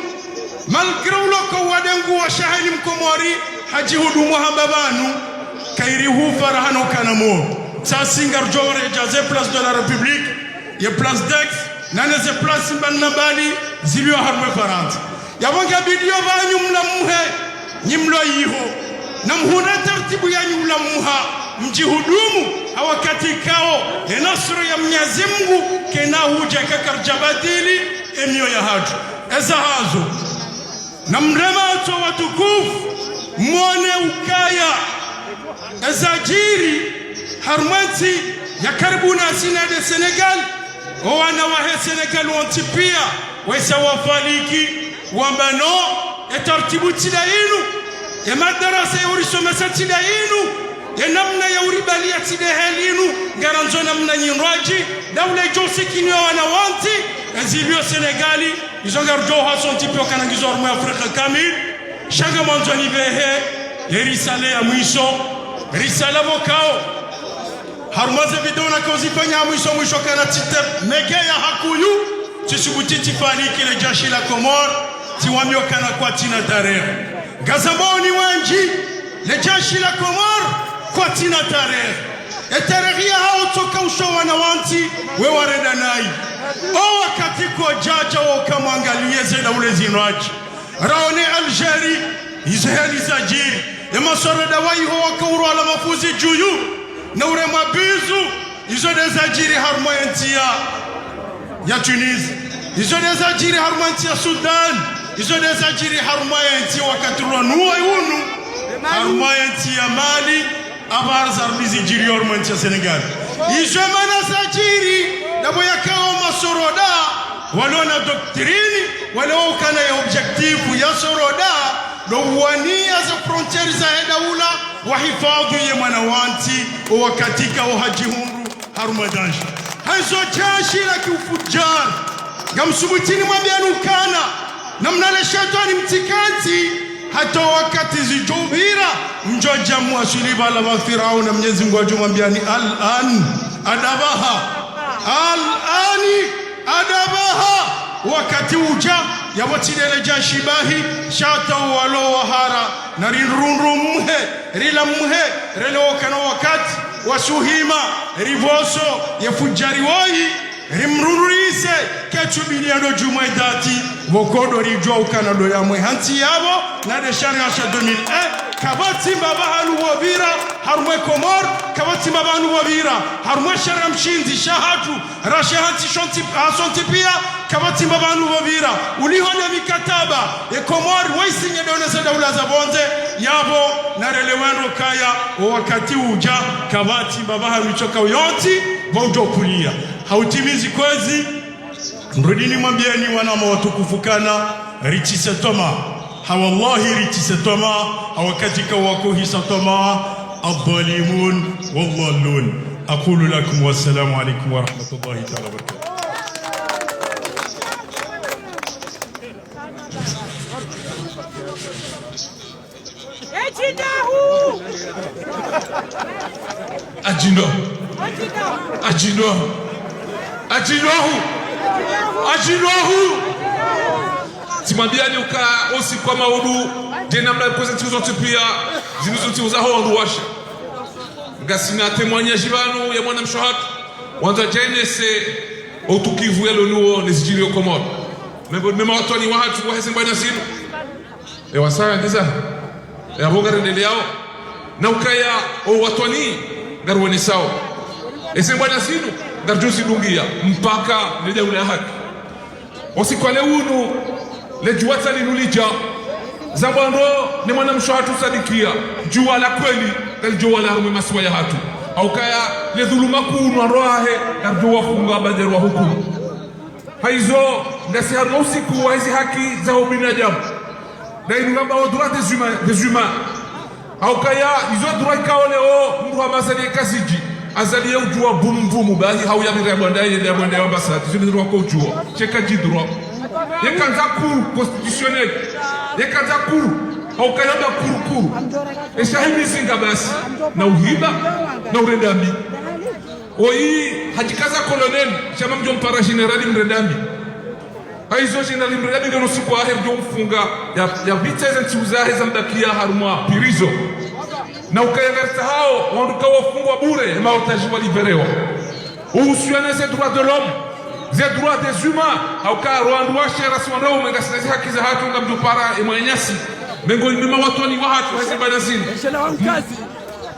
malgré uloko wadengu wa shahili mkomori haji hudumu hambabanu kairi hufara hano kanamo sasingar jore jaze place de la République ya place d'Aix naneze place mbannabali zilio harmwe Faransa yabonga bidio banyu mlamuhe nyimlo yiho na mhuna tartibu yanyu mlamuha mjihudumu hawakati ikao enasru ya Mwenyezi Mungu kena huja kakarjabadili emio ya hatu eza hazo na mremato watukufu mwone ukaya ezajiri harmanti ya karibu na sina de Senegal wana wahe Senegal wantipia wesa wafaliki wambano etartibu tila inu ya madarasa ya urisomesa tila inu ya namna ya uribalia tila helinu ngaranzo namna nyinraji daula jose kinyo wana wanti ezilio Senegali izongar joha son tipio kanangizo armu Afrika kamil shanga mwanzo ni vehe risale ya mwisho risala mokao harmaze bidona kozifanya mwisho kana tite mege ya hakuyu chisubuti tifani kile jashi la Komor tiwamio kana kwa tina tarehe gazaboni wanji le jashi la Komor kwa tina tarehe etarehia hao toka ushowa na wanti we wareda nai o wakati kwa jaja wakamwangalie zeda ule zinraji raone Algeri Israeli zajiri ema soreda waiho wakauru ala mafuzi juyu na ure mabizu izo dezajiri harmoyentia ya Tunis izo dezajiri harmoyentia Sudan izo dezajiri harmoyentia wakati ruanua iunu harmoyentia Mali abar zarmizi jiri harmoyentia Senegal izo manazajiri na boyakao masoroda walona doktrini wale wakana ya objektifu ya soroda dowania za frontiere za daula wahifadhi ya mwanawanti wakatika wahajihundu harumadanji hazo jashi la kiufujar gamsubutini mwabianukana na mnale shetani mtikanti hata wakati zijubira mjoja mwasuliba la mafirao na Mwenyezi Mungu ajumwambiani al-an adabaha al-ani adabaha wakati uja ya watidele jashibahi shata walo wahara na rirunru muhe rila muhe relo kana wakati wasuhima rivoso ya fujari woi rimrururise kechubiliano jumaidati vokodo rijwa ukanado ya mwe hanti yabo na de shariasha 2001 kabati mbabahalu wabira harumwe Komor kabati mbabahalu wabira harumwe sharia mshinzi shahatu rashahanti shonti pia kabati mbabahalu wabira ulihone mikataba ya Komor waisinye donese daula za bonze yabo na relewendo kaya wakati uja kabati mbabahalu choka uyoti waujo kulia hautimizi kwezi mrudini mwambieni wana mawatukufu richise toma hawallahi richise toma hawakatika wako hisa toma الظالمون والضالون أقول لكم والسلام عليكم ورحمة الله تعالى وبركاته Ajinohu timambiani uka osi kwa maudu tena mla presenti zote pia zinizotiuza ho ruasha ngasina témoignage banu ya mwana mshohat wanza jenese otukivu yalo nuo nesijiri Komor mema watu ni watu wa hesen bana simu wasaya ndiza ya bongare ndele yao na ukaya o watwani garwani sawa hesen bana simu garjosi dungia mpaka leja ule haki osikwale unu lejuwata linulija zabando ni mwana mshohatu sadikia jua la kweli jua la harumwe maswa ya hatu au kaya le dhuluma kunu aroahe garjowa funga bajerwa hukumu haizo ndasi harumwe usiku wa hizi haki za ubinadamu na inugamba wa droit des humains au kaya izo droit kaole o mruwa masali kasiji azali ujua bumbumu bahi hau ya mire bondaye ya bondaye ambassadeur je droit ko ujua cheka ji droit yekanza cour constitutionnel yekanza cour au kayaba cour eshahimi singa basi na uhiba na urendambi oi hajikaza colonel chama mjom para general mrendambi haizo general mrendambi ndio siku aher ndio mfunga ya vita za ntiuzahe za mdakia harumwa pirizo na ukayangarisa hao wanduka wafungwa bure maotaji waliberewa uhusiana ze droit de l'homme ze droit des humains au ka rwandu wa shera swanda umengasina ze haki za hatu ngamdu para emanyasi mengo ndima watu ni watu hasi banazini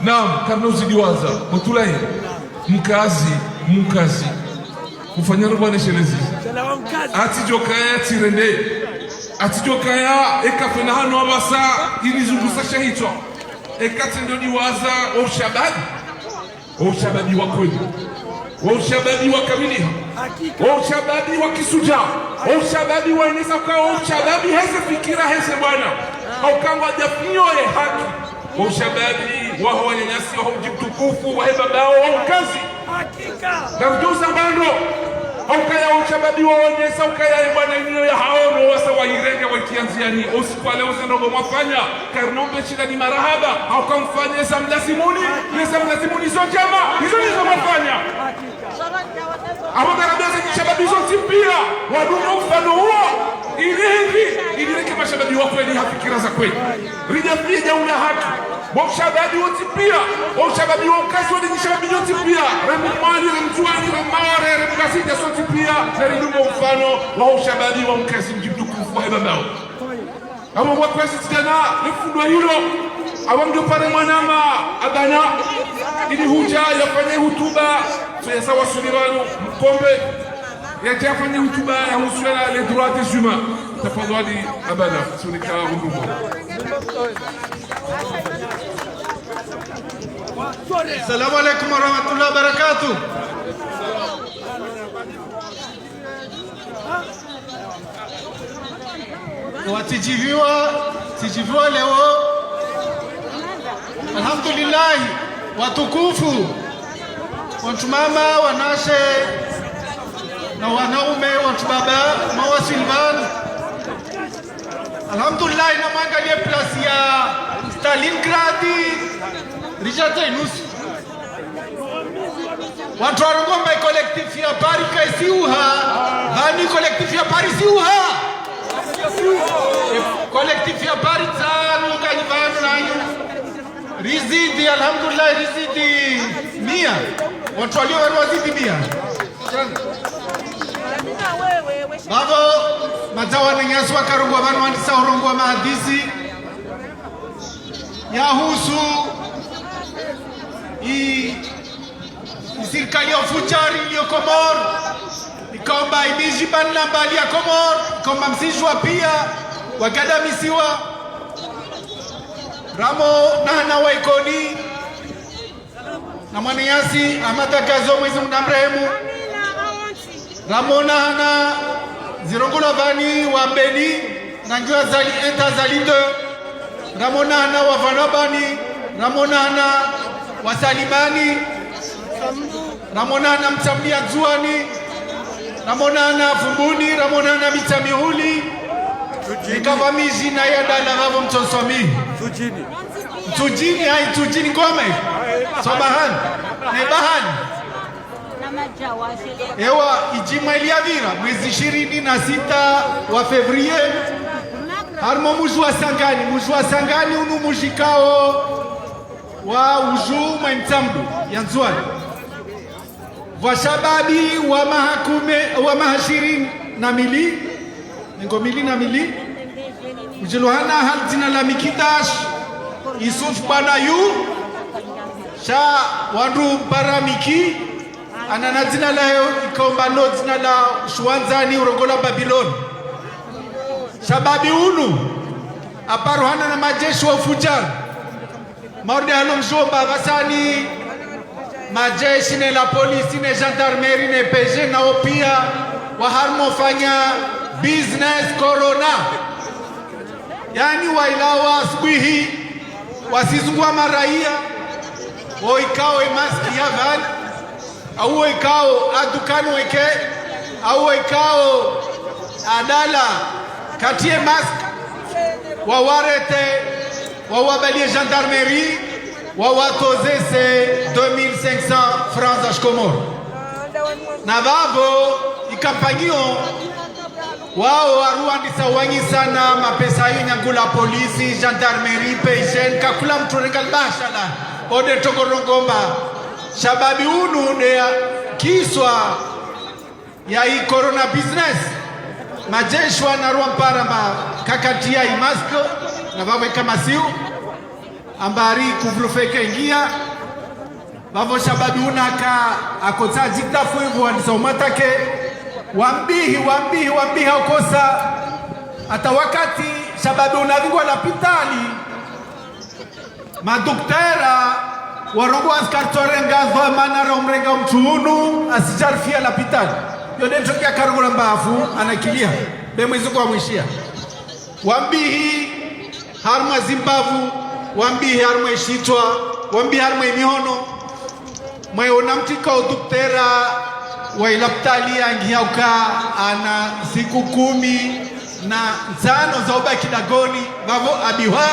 naam kabla uzidiwaza mutulahi mkazi kufanya rubane shelezi atijokaya tirende atijokaya ekafena hano abasa ilizungusa shahito ekatendo diwaza ushababi wa kweli ushababi wa kamiliha ushababi wa kisuja ushababi wa inesa kwa ushababi heze fikira heze bwana au kama jafinyoe haki ushababi wa wanyanyasi wa mjitukufu wa hebabao wa kazi na mjuza bando ukaya ushababi wa wanyesa ukaya bwana inyo ya haono wasa wa irenge wa kianziani usikwale usenogo mwafanya karnombe shida ni marahaba au kamfanya yesa mlazimuni so jama hizo nizo mwafanya hapo karabeza kishababi zote pia wadumu mfano huo ili reke mashababi wa kweli hafikira za kweli rijafia una haki mshababi wote pia mshababi wa kazi wote nishababi wote pia remali remtuani remare remkasija sote pia naridumo mfano wa mshababi wa mkazi mjitukufu wa babao ama kwa kwesi tena nifundwa hilo awamdo pare mwanama abana ili huja yafanye hutuba sasa wasulirano mkombe yatafanya hutuba ya husuala les droits des humains tafadhali abana sunika huduma. Assalamu alaikum warahmatullahi wabarakatuh. Watijiviwa leo alhamdulillah watukufu watu mama wanashe na wanaume watu baba mawasilvan alhamdulillah na mangalie place ya Stalingrad Richard Inus watu warongomba collectif ya Paris kaisiuha hani collectif ya Paris siuha collectif ya Paris tano kanivano nanyu rizidi alhamdulillah rizidi 100 watu walio wazidi 100 babo matawa nyaswa karungwa banu wandisa urongwa mahadisi yahusu serikali ya Fujari iliyo Komoro ikaomba imiji banla mbali ya Komoro ikaomba msijwa pia wakadamisiwa ramo nana waikoni na mwanayasi amatakazo mwezi mnamrehemu ramo nana zirongula vani wa Beni na njua zali enta zalide ramo nana wa Vanabani ramo nana wa Salimani ramonana mtamlia zuani ramonana fumbuni ramonana mitamihuli nikavamizi na yadala vavo mtonswami mtujini hai mtujini ngome sobahani nebahani ewa ijima iliavira mwezi 26 wa Fevrier harimo muji wa Sangani unu mujikao wa uju mwentambu ya nzuani washababi wa mahashirini na mili ngomili na mili ujiluhana haltina la mikidash Yusuf Banayu sha wandu paramiki anana zina la ikaomba no zina la Shwanzani urongola Babiloni shababi unu aparuhana na majeshi wa Fujari maorde hano mjomba basani majeshi ne la polisi ne gendarmerie ne PG na opia wa harmo fanya business corona yani wailawa asubuhi wasizungua maraia oikao maski ya van au oikao adukani weke au oikao adala katie mask wawarete wawabalie gendarmerie wawatozese 2500 francs à Comores na vavo ikampagio wao waruandisa wangi sana mapesa hiyo nyangula polisi gendarmerie patient kakula mtu rekalbasha la ode togorongomba shababi unu de kiswa ya hii corona business majeshi wanaruwa mparamba kakatia imasko na vavo kama siu ambari kuvlufeke ingia vavo shababi unaka akotsa jiktafu hivyo anisomatake wambihi haukosa hata wakati shababi unavingwa la pitali madoktera warongo askartorenga dhamana romrenga mtuunu asijarfia la pitali yode tokia karugula mbafu anakilia bemwezo kwa mwishia wambihi harma Zimbabwe wambihi harma ishitwa wambihi harma imihono mweona mtika uduktera wa ilaptali angiauka ana siku 15 za ubaki dagoni vavo abiwa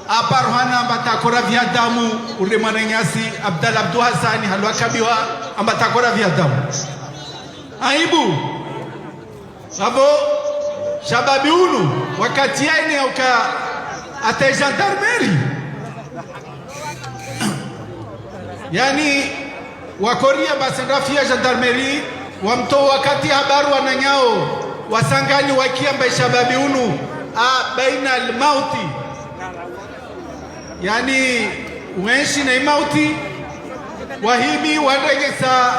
aparhana ambatakora vya damu ule mwananyasi Abdalla Abdu Hassani halwa kabiwa ambatakora vya damu aibu vavo shababi unu wakati yaini auka ate gendarmerie yani wakoria basendafia gendarmerie wamto wakati habaru wananyao wasangani wakiamba shababi unu baina almauti yani uenshi na imauti wahimi wadegesa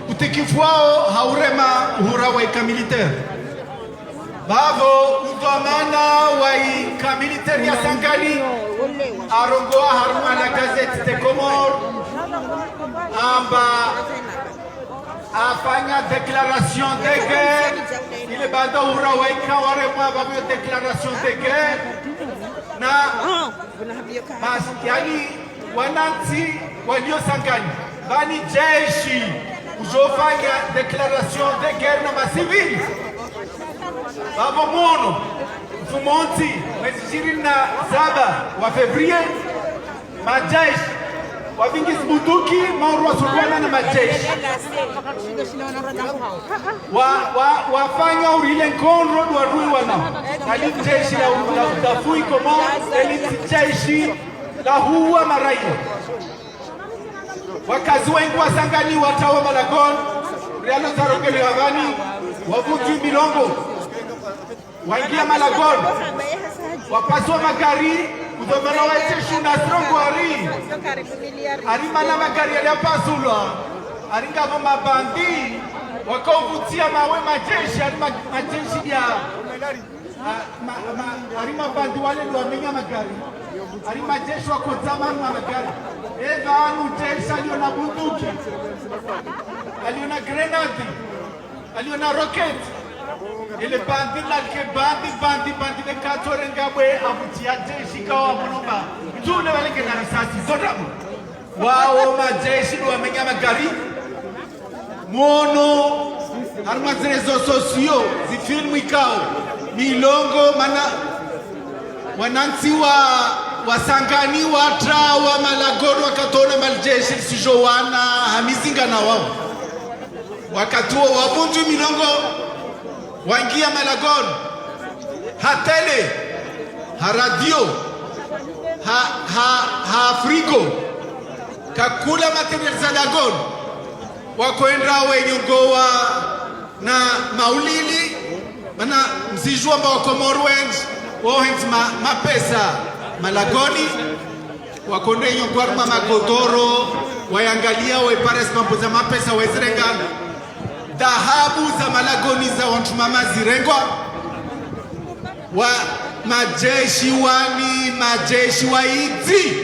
utikifu wao haurema uhura wa ikamilitaire bavo utomana wa ikamilitaire ya sangani arongoa haruma la gazette de Comores amba afanya déclaration de guerre ile bado uhura wa ikawarema bavo déclaration de guerre na basi yani wananchi walio sangani bani jeshi ujofanya déclaration de guerre na masivili babo mono mfumonti mwezi 27 wa Februari majeshi wavingi bunduki maurwa sulwana na majeshi wafanya urile nkonro duarui wana ali jeshi la udafui komo eli jeshi la huwa maraia wakazi wengi wasangani watawa Malagon rialo tarogeli havani wavuti milongo waingia Malagon wapaswa magari udomana waiteshu na strongo arimana magari yaliapasulwa aringavo mabandi wakauvutia mawe majeshi majeshi ya arima bandi wale wamenya magari arima jeshi wakozama magari eva anu jeshi aliona bunduki aliona grenade aliona rocket ile bandi lalke bandi de katore ngabwe abutia jeshi kawa munomba tune walenge na risasi zodamu wao majeshi wamenya magari mono harma rezo sosio zifilmu ikao milongo mana wananchi wasangani watra wa Malagon wakatona maljeshi sijowana hamizinga na wao wakatuo wabunju milongo wangia Malagon hatele ha radio ha Afriko kakula material za Lagon wakoenda wenyongoa na maulili mana msijua mba wakomorwenj wohenzi mapesa Malagoni wakonde nyongwarma magodoro wayangalia wepares mambo za mapesa wezirenga dhahabu za Malagoni za wantu mama zirengwa wa majeshi waidi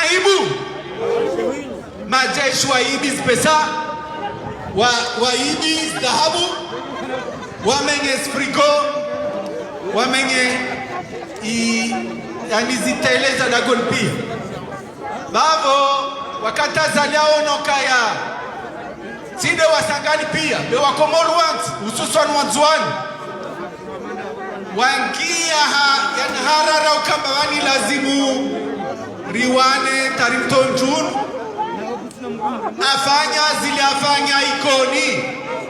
aibu majeshi waidi pesa waidi dhahabu wamenye frigo wamenye yani ziteleza Lagon pia bavo wakataza leo nokaya side wasangani pia be wakomoru wantu hususan wanzuani wangia yani harara ukamba wani lazimu riwane tarimton jun afanya ikoni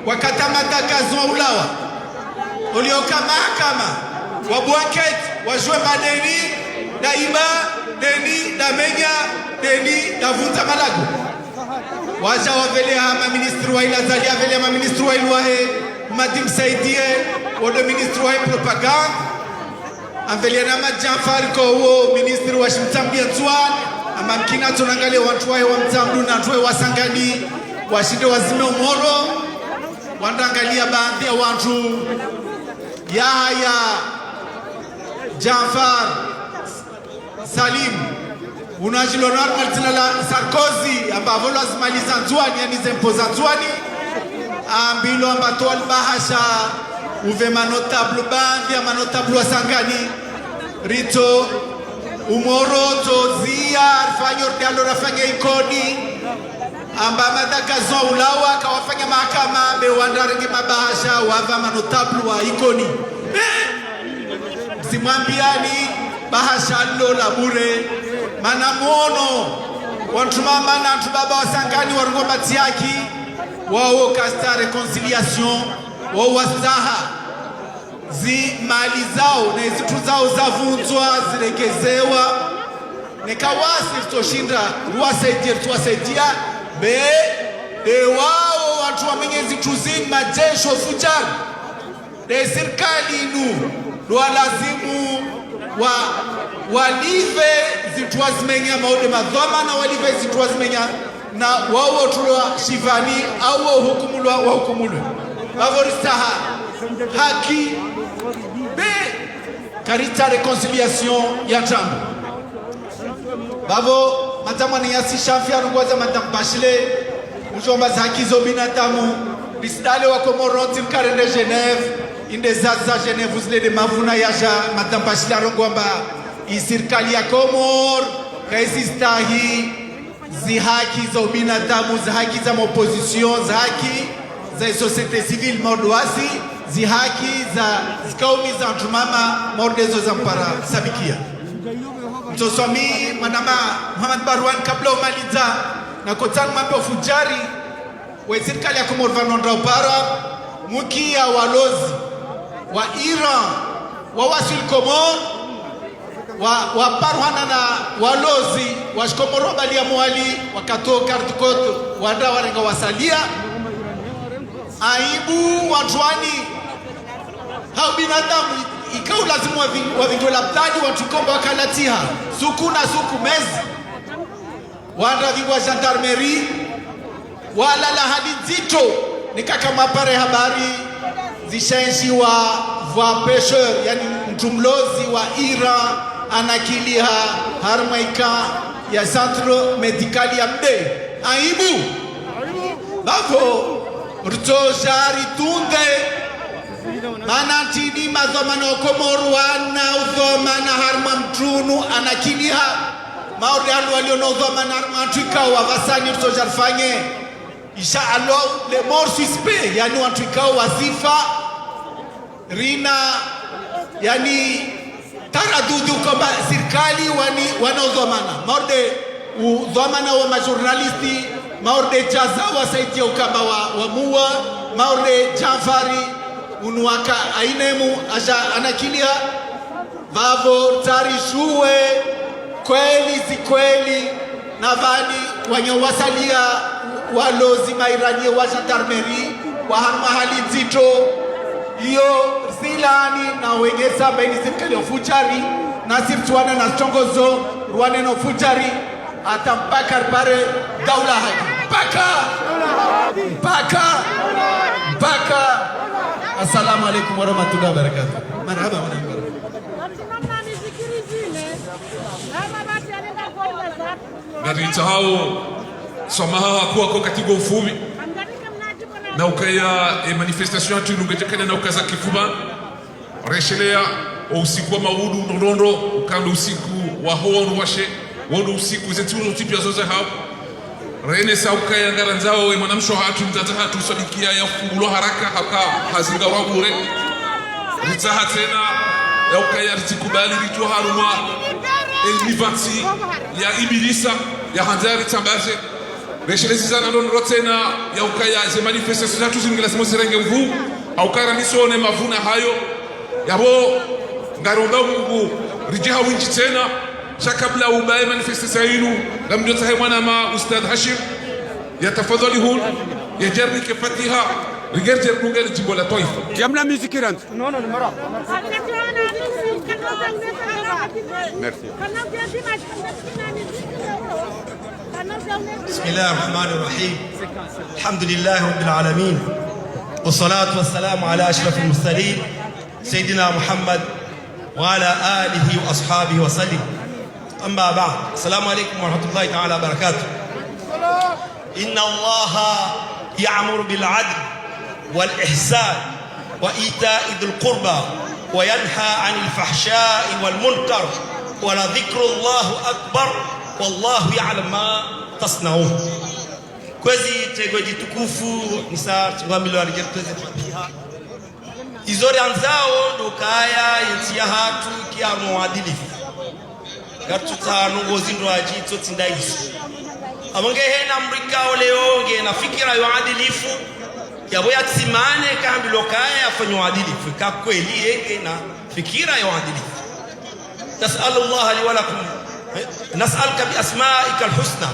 wakatamata kazwa ulawa ulioka mahakama wa bwanket wajue madeni daima deni damenya deni davunta Malago waja wavele ama ministri wa ilazali avele ama ministri wa ilwahe madim saidie wado ministri wa propaganda avele na majafari ko wo ministri wa shimtambia nzuan ama mkina tunangalia watu wae wa mtamdu na tuwe wasangani washinde wazime umoro wandangalia baadhi ya watu Yahya Jafar Salim unajilo normal tinala Sarkozy ambavyo lazima lizanzuani yani zempoza nzuani ambilo ambato albahasha uve manotable baadhi ya manotable wasangani Rito Umoro Tozia Arfanyo Dialo Rafanya Ikoni amba madagazo ulawa kawafanya mahakama bewandaringi mabahasha wava manotable wa Ikoni simwambiani bahasha lola bure mana muono wantumama na tubaba wasangani warungomba tiaki wao kasta reconciliation wao wastaha zi mali zao na zitu zao zavunzwa ziregezewa nekawasi tutoshinda ruwasaidia tuwasaidia be wao watu wamenye zitu zi majesho fujari de serikali inu doa lazimu walive zituwa zimenya maude madhoma na walive zituwa zimenya na wao tulwa shivani au wao hukumulwa wa hukumulwa favoristaha haki be karita reconciliation ya tambo bavo matamu ni yasi shafia rungwaza matamu bashile ujomba za haki zo binadamu lisidale wa Komoroti mkarende Genève inde zaza Genève uzile de mavuna yasha matamu bashile rungwamba isirikali ya Komor kaisi stahi zi haki za binadamu za haki za opposition za haki za societe civile mordoasi zi haki za zikaumi za ntumama mordezo za mpara sabikia mtosomi manama Muhammad Barwan kabla umaliza na kotani mambo fujari wa serikali ya Komoro vanondra upara mukia walozi wa Iran wa wasil Komoro wa parwana na walozi wa Komoro bali ya mwali wakatoka artikoto wanda warenga wasalia aibu watwani hao binadamu ikau lazimu wavingiwe labdani watukomba wakalatiha suku na suku mezi wanda vingwa gendarmerie wala la hadi nzito nikaka mapare habari zishenshi wa pesheur yani mtumlozi wa Iran anakiliha harmaika ya centre medical ya mde aibu bavo rto jari tunde mana tini mazomano Komoro wana udhomana harma mtrunu anakiliha maori halu waliono udhomana harma tuikawa vasani rto jarfanye isha alo le mort suspect yani watuikawa wazifa rina yani taradudu kwamba serikali wanaodhamana maorde udhamana wa majurnalisti maorde jaza wasaidia ukamba wa muwa maorde Jafari unuaka ainemu aja anakilia vavo tarishuwe kweli si kweli na vani wanyawasalia walozi mairanie wa gendarmerie wa mahali nzito iyo silani na wengeza baini serikali ya fujari na sirtuana na stongozo ruane no fujari atampaka pare daula haki mpaka assalamu alaikum warahmatullahi wabarakatuh marhaba Garita hao somaha hakuwa katika ufubi na ukaya manifestation tu nungetekana na ukaza kifuba reshelea usiku wa maudu ndondo ukando usiku wa hono washe wondo usiku zetu tipia zote hapo rene sa ukaya ngaranzao mwanamsho hatu mtata hatu sadikia ya fungulo haraka haka hazinga wabure ritaha tena ya ukaya ritikubali ritu haruma elivati ya ibilisa ya handari tambaze reshelezi zana ndondo tena ya ukaya ze manifestation zatu zingila simosirenge mvu au kara nisone mavuna hayo yabo ngaromba Mungu rijiha winji tena shakabla ubaye manifestation yenu lamjota hai mwana ma ustad Hashim yatafadhali hun yajarrike fatiha Regarde le Jimbo la Toifa. J'aime la musique qui rentre. Non, non, non. Merci. بسم الله الرحمن الرحيم الحمد لله رب العالمين والصلاة والسلام على أشرف المرسلين سيدنا محمد وعلى آله وأصحابه وسلم أما بعد السلام عليكم ورحمة الله تعالى وبركاته إن الله يأمر بالعدل والإحسان وإيتاء ذي القربى وينهى عن الفحشاء والمنكر ولذكر الله أكبر والله يعلم ما تصنعون. Kwezi tegweji tukufu ni saa tuwamilo alijatuweze fatiha izori anzao ndokaya yetia hatu kia muadilifu gatutanu gozindo ajito tindaisi amonge hena mrika oleonge na fikira yo adilifu yabo yatsimane kambi lokaya afanywa adilifu ka kweli yenge na fikira yo adilifu. Nas'alullah li wa lakum nas'aluka bi asma'ika alhusna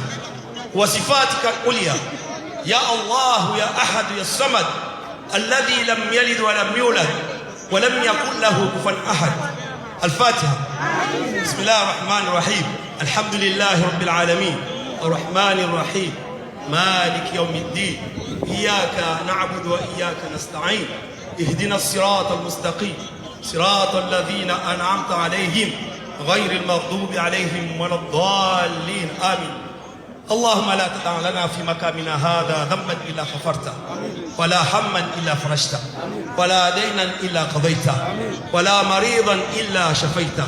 wa sifatika alulya ya Allah ya ahad ya samad alladhi lam yalid wa lam yulad wa lam yakul lahu kufuwan ahad. الفاتحة. بسم الله الرحمن الرحيم الحمد لله رب العالمين الرحمن الرحيم مالك يوم الدين إياك نعبد وإياك نستعين اهدنا الصراط المستقيم صراط الذين أنعمت عليهم غير المغضوب عليهم ولا الضالين آمين. اللهم لا تدع لنا في مقامنا هذا ذنبا إلا غفرته ولا هما إلا فرجته ولا دينا إلا قضيته ولا مريضا إلا شفيته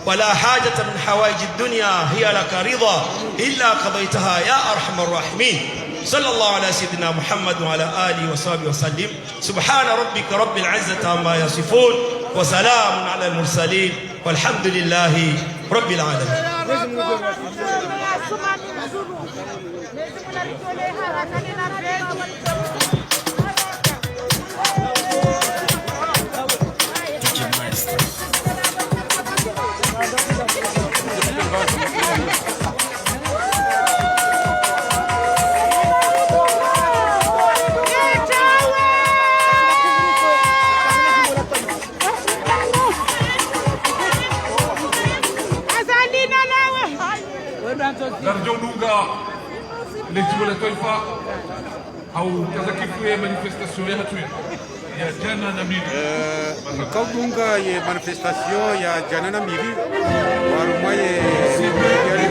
ولا حاجة من حوائج الدنيا هي لك رضا إلا قضيتها يا أرحم الراحمين. صلى الله على سيدنا محمد وعلى آله وصحبه وسلم. سبحان ربك رب العزة عما يصفون وسلام على المرسلين والحمد لله رب العالمين. Darjo Dunga le Jimbo la Toifa au kaza kifu ya manifestation ya hatu ya jana na mili Kau Dunga ye manifestation ya jana na mili warumwa ye yari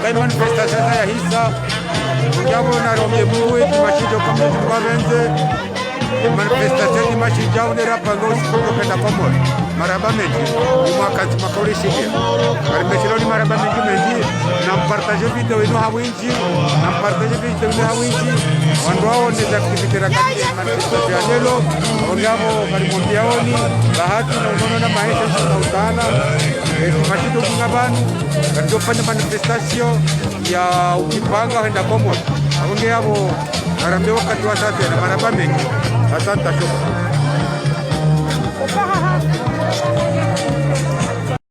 kai manifestation ya hisa ngabo na romye buwe mashijo kama tukavenze manifestation mashijo ne rapango sikokenda komor maraba meji mwaka makori shige arimeshelo ni maraba meji na partage video ino hawinji na partage video ino hawinji wandwao ni activity rakati manifestation lelo ngabo karimombiaoni bahati na unono na maisha na utana mashijo kingabanu ndio fanya manifestation ya ukipanga kwenda komor abonge yabo narambe wakati wa sasa na maraba mengi. Asante, shukran.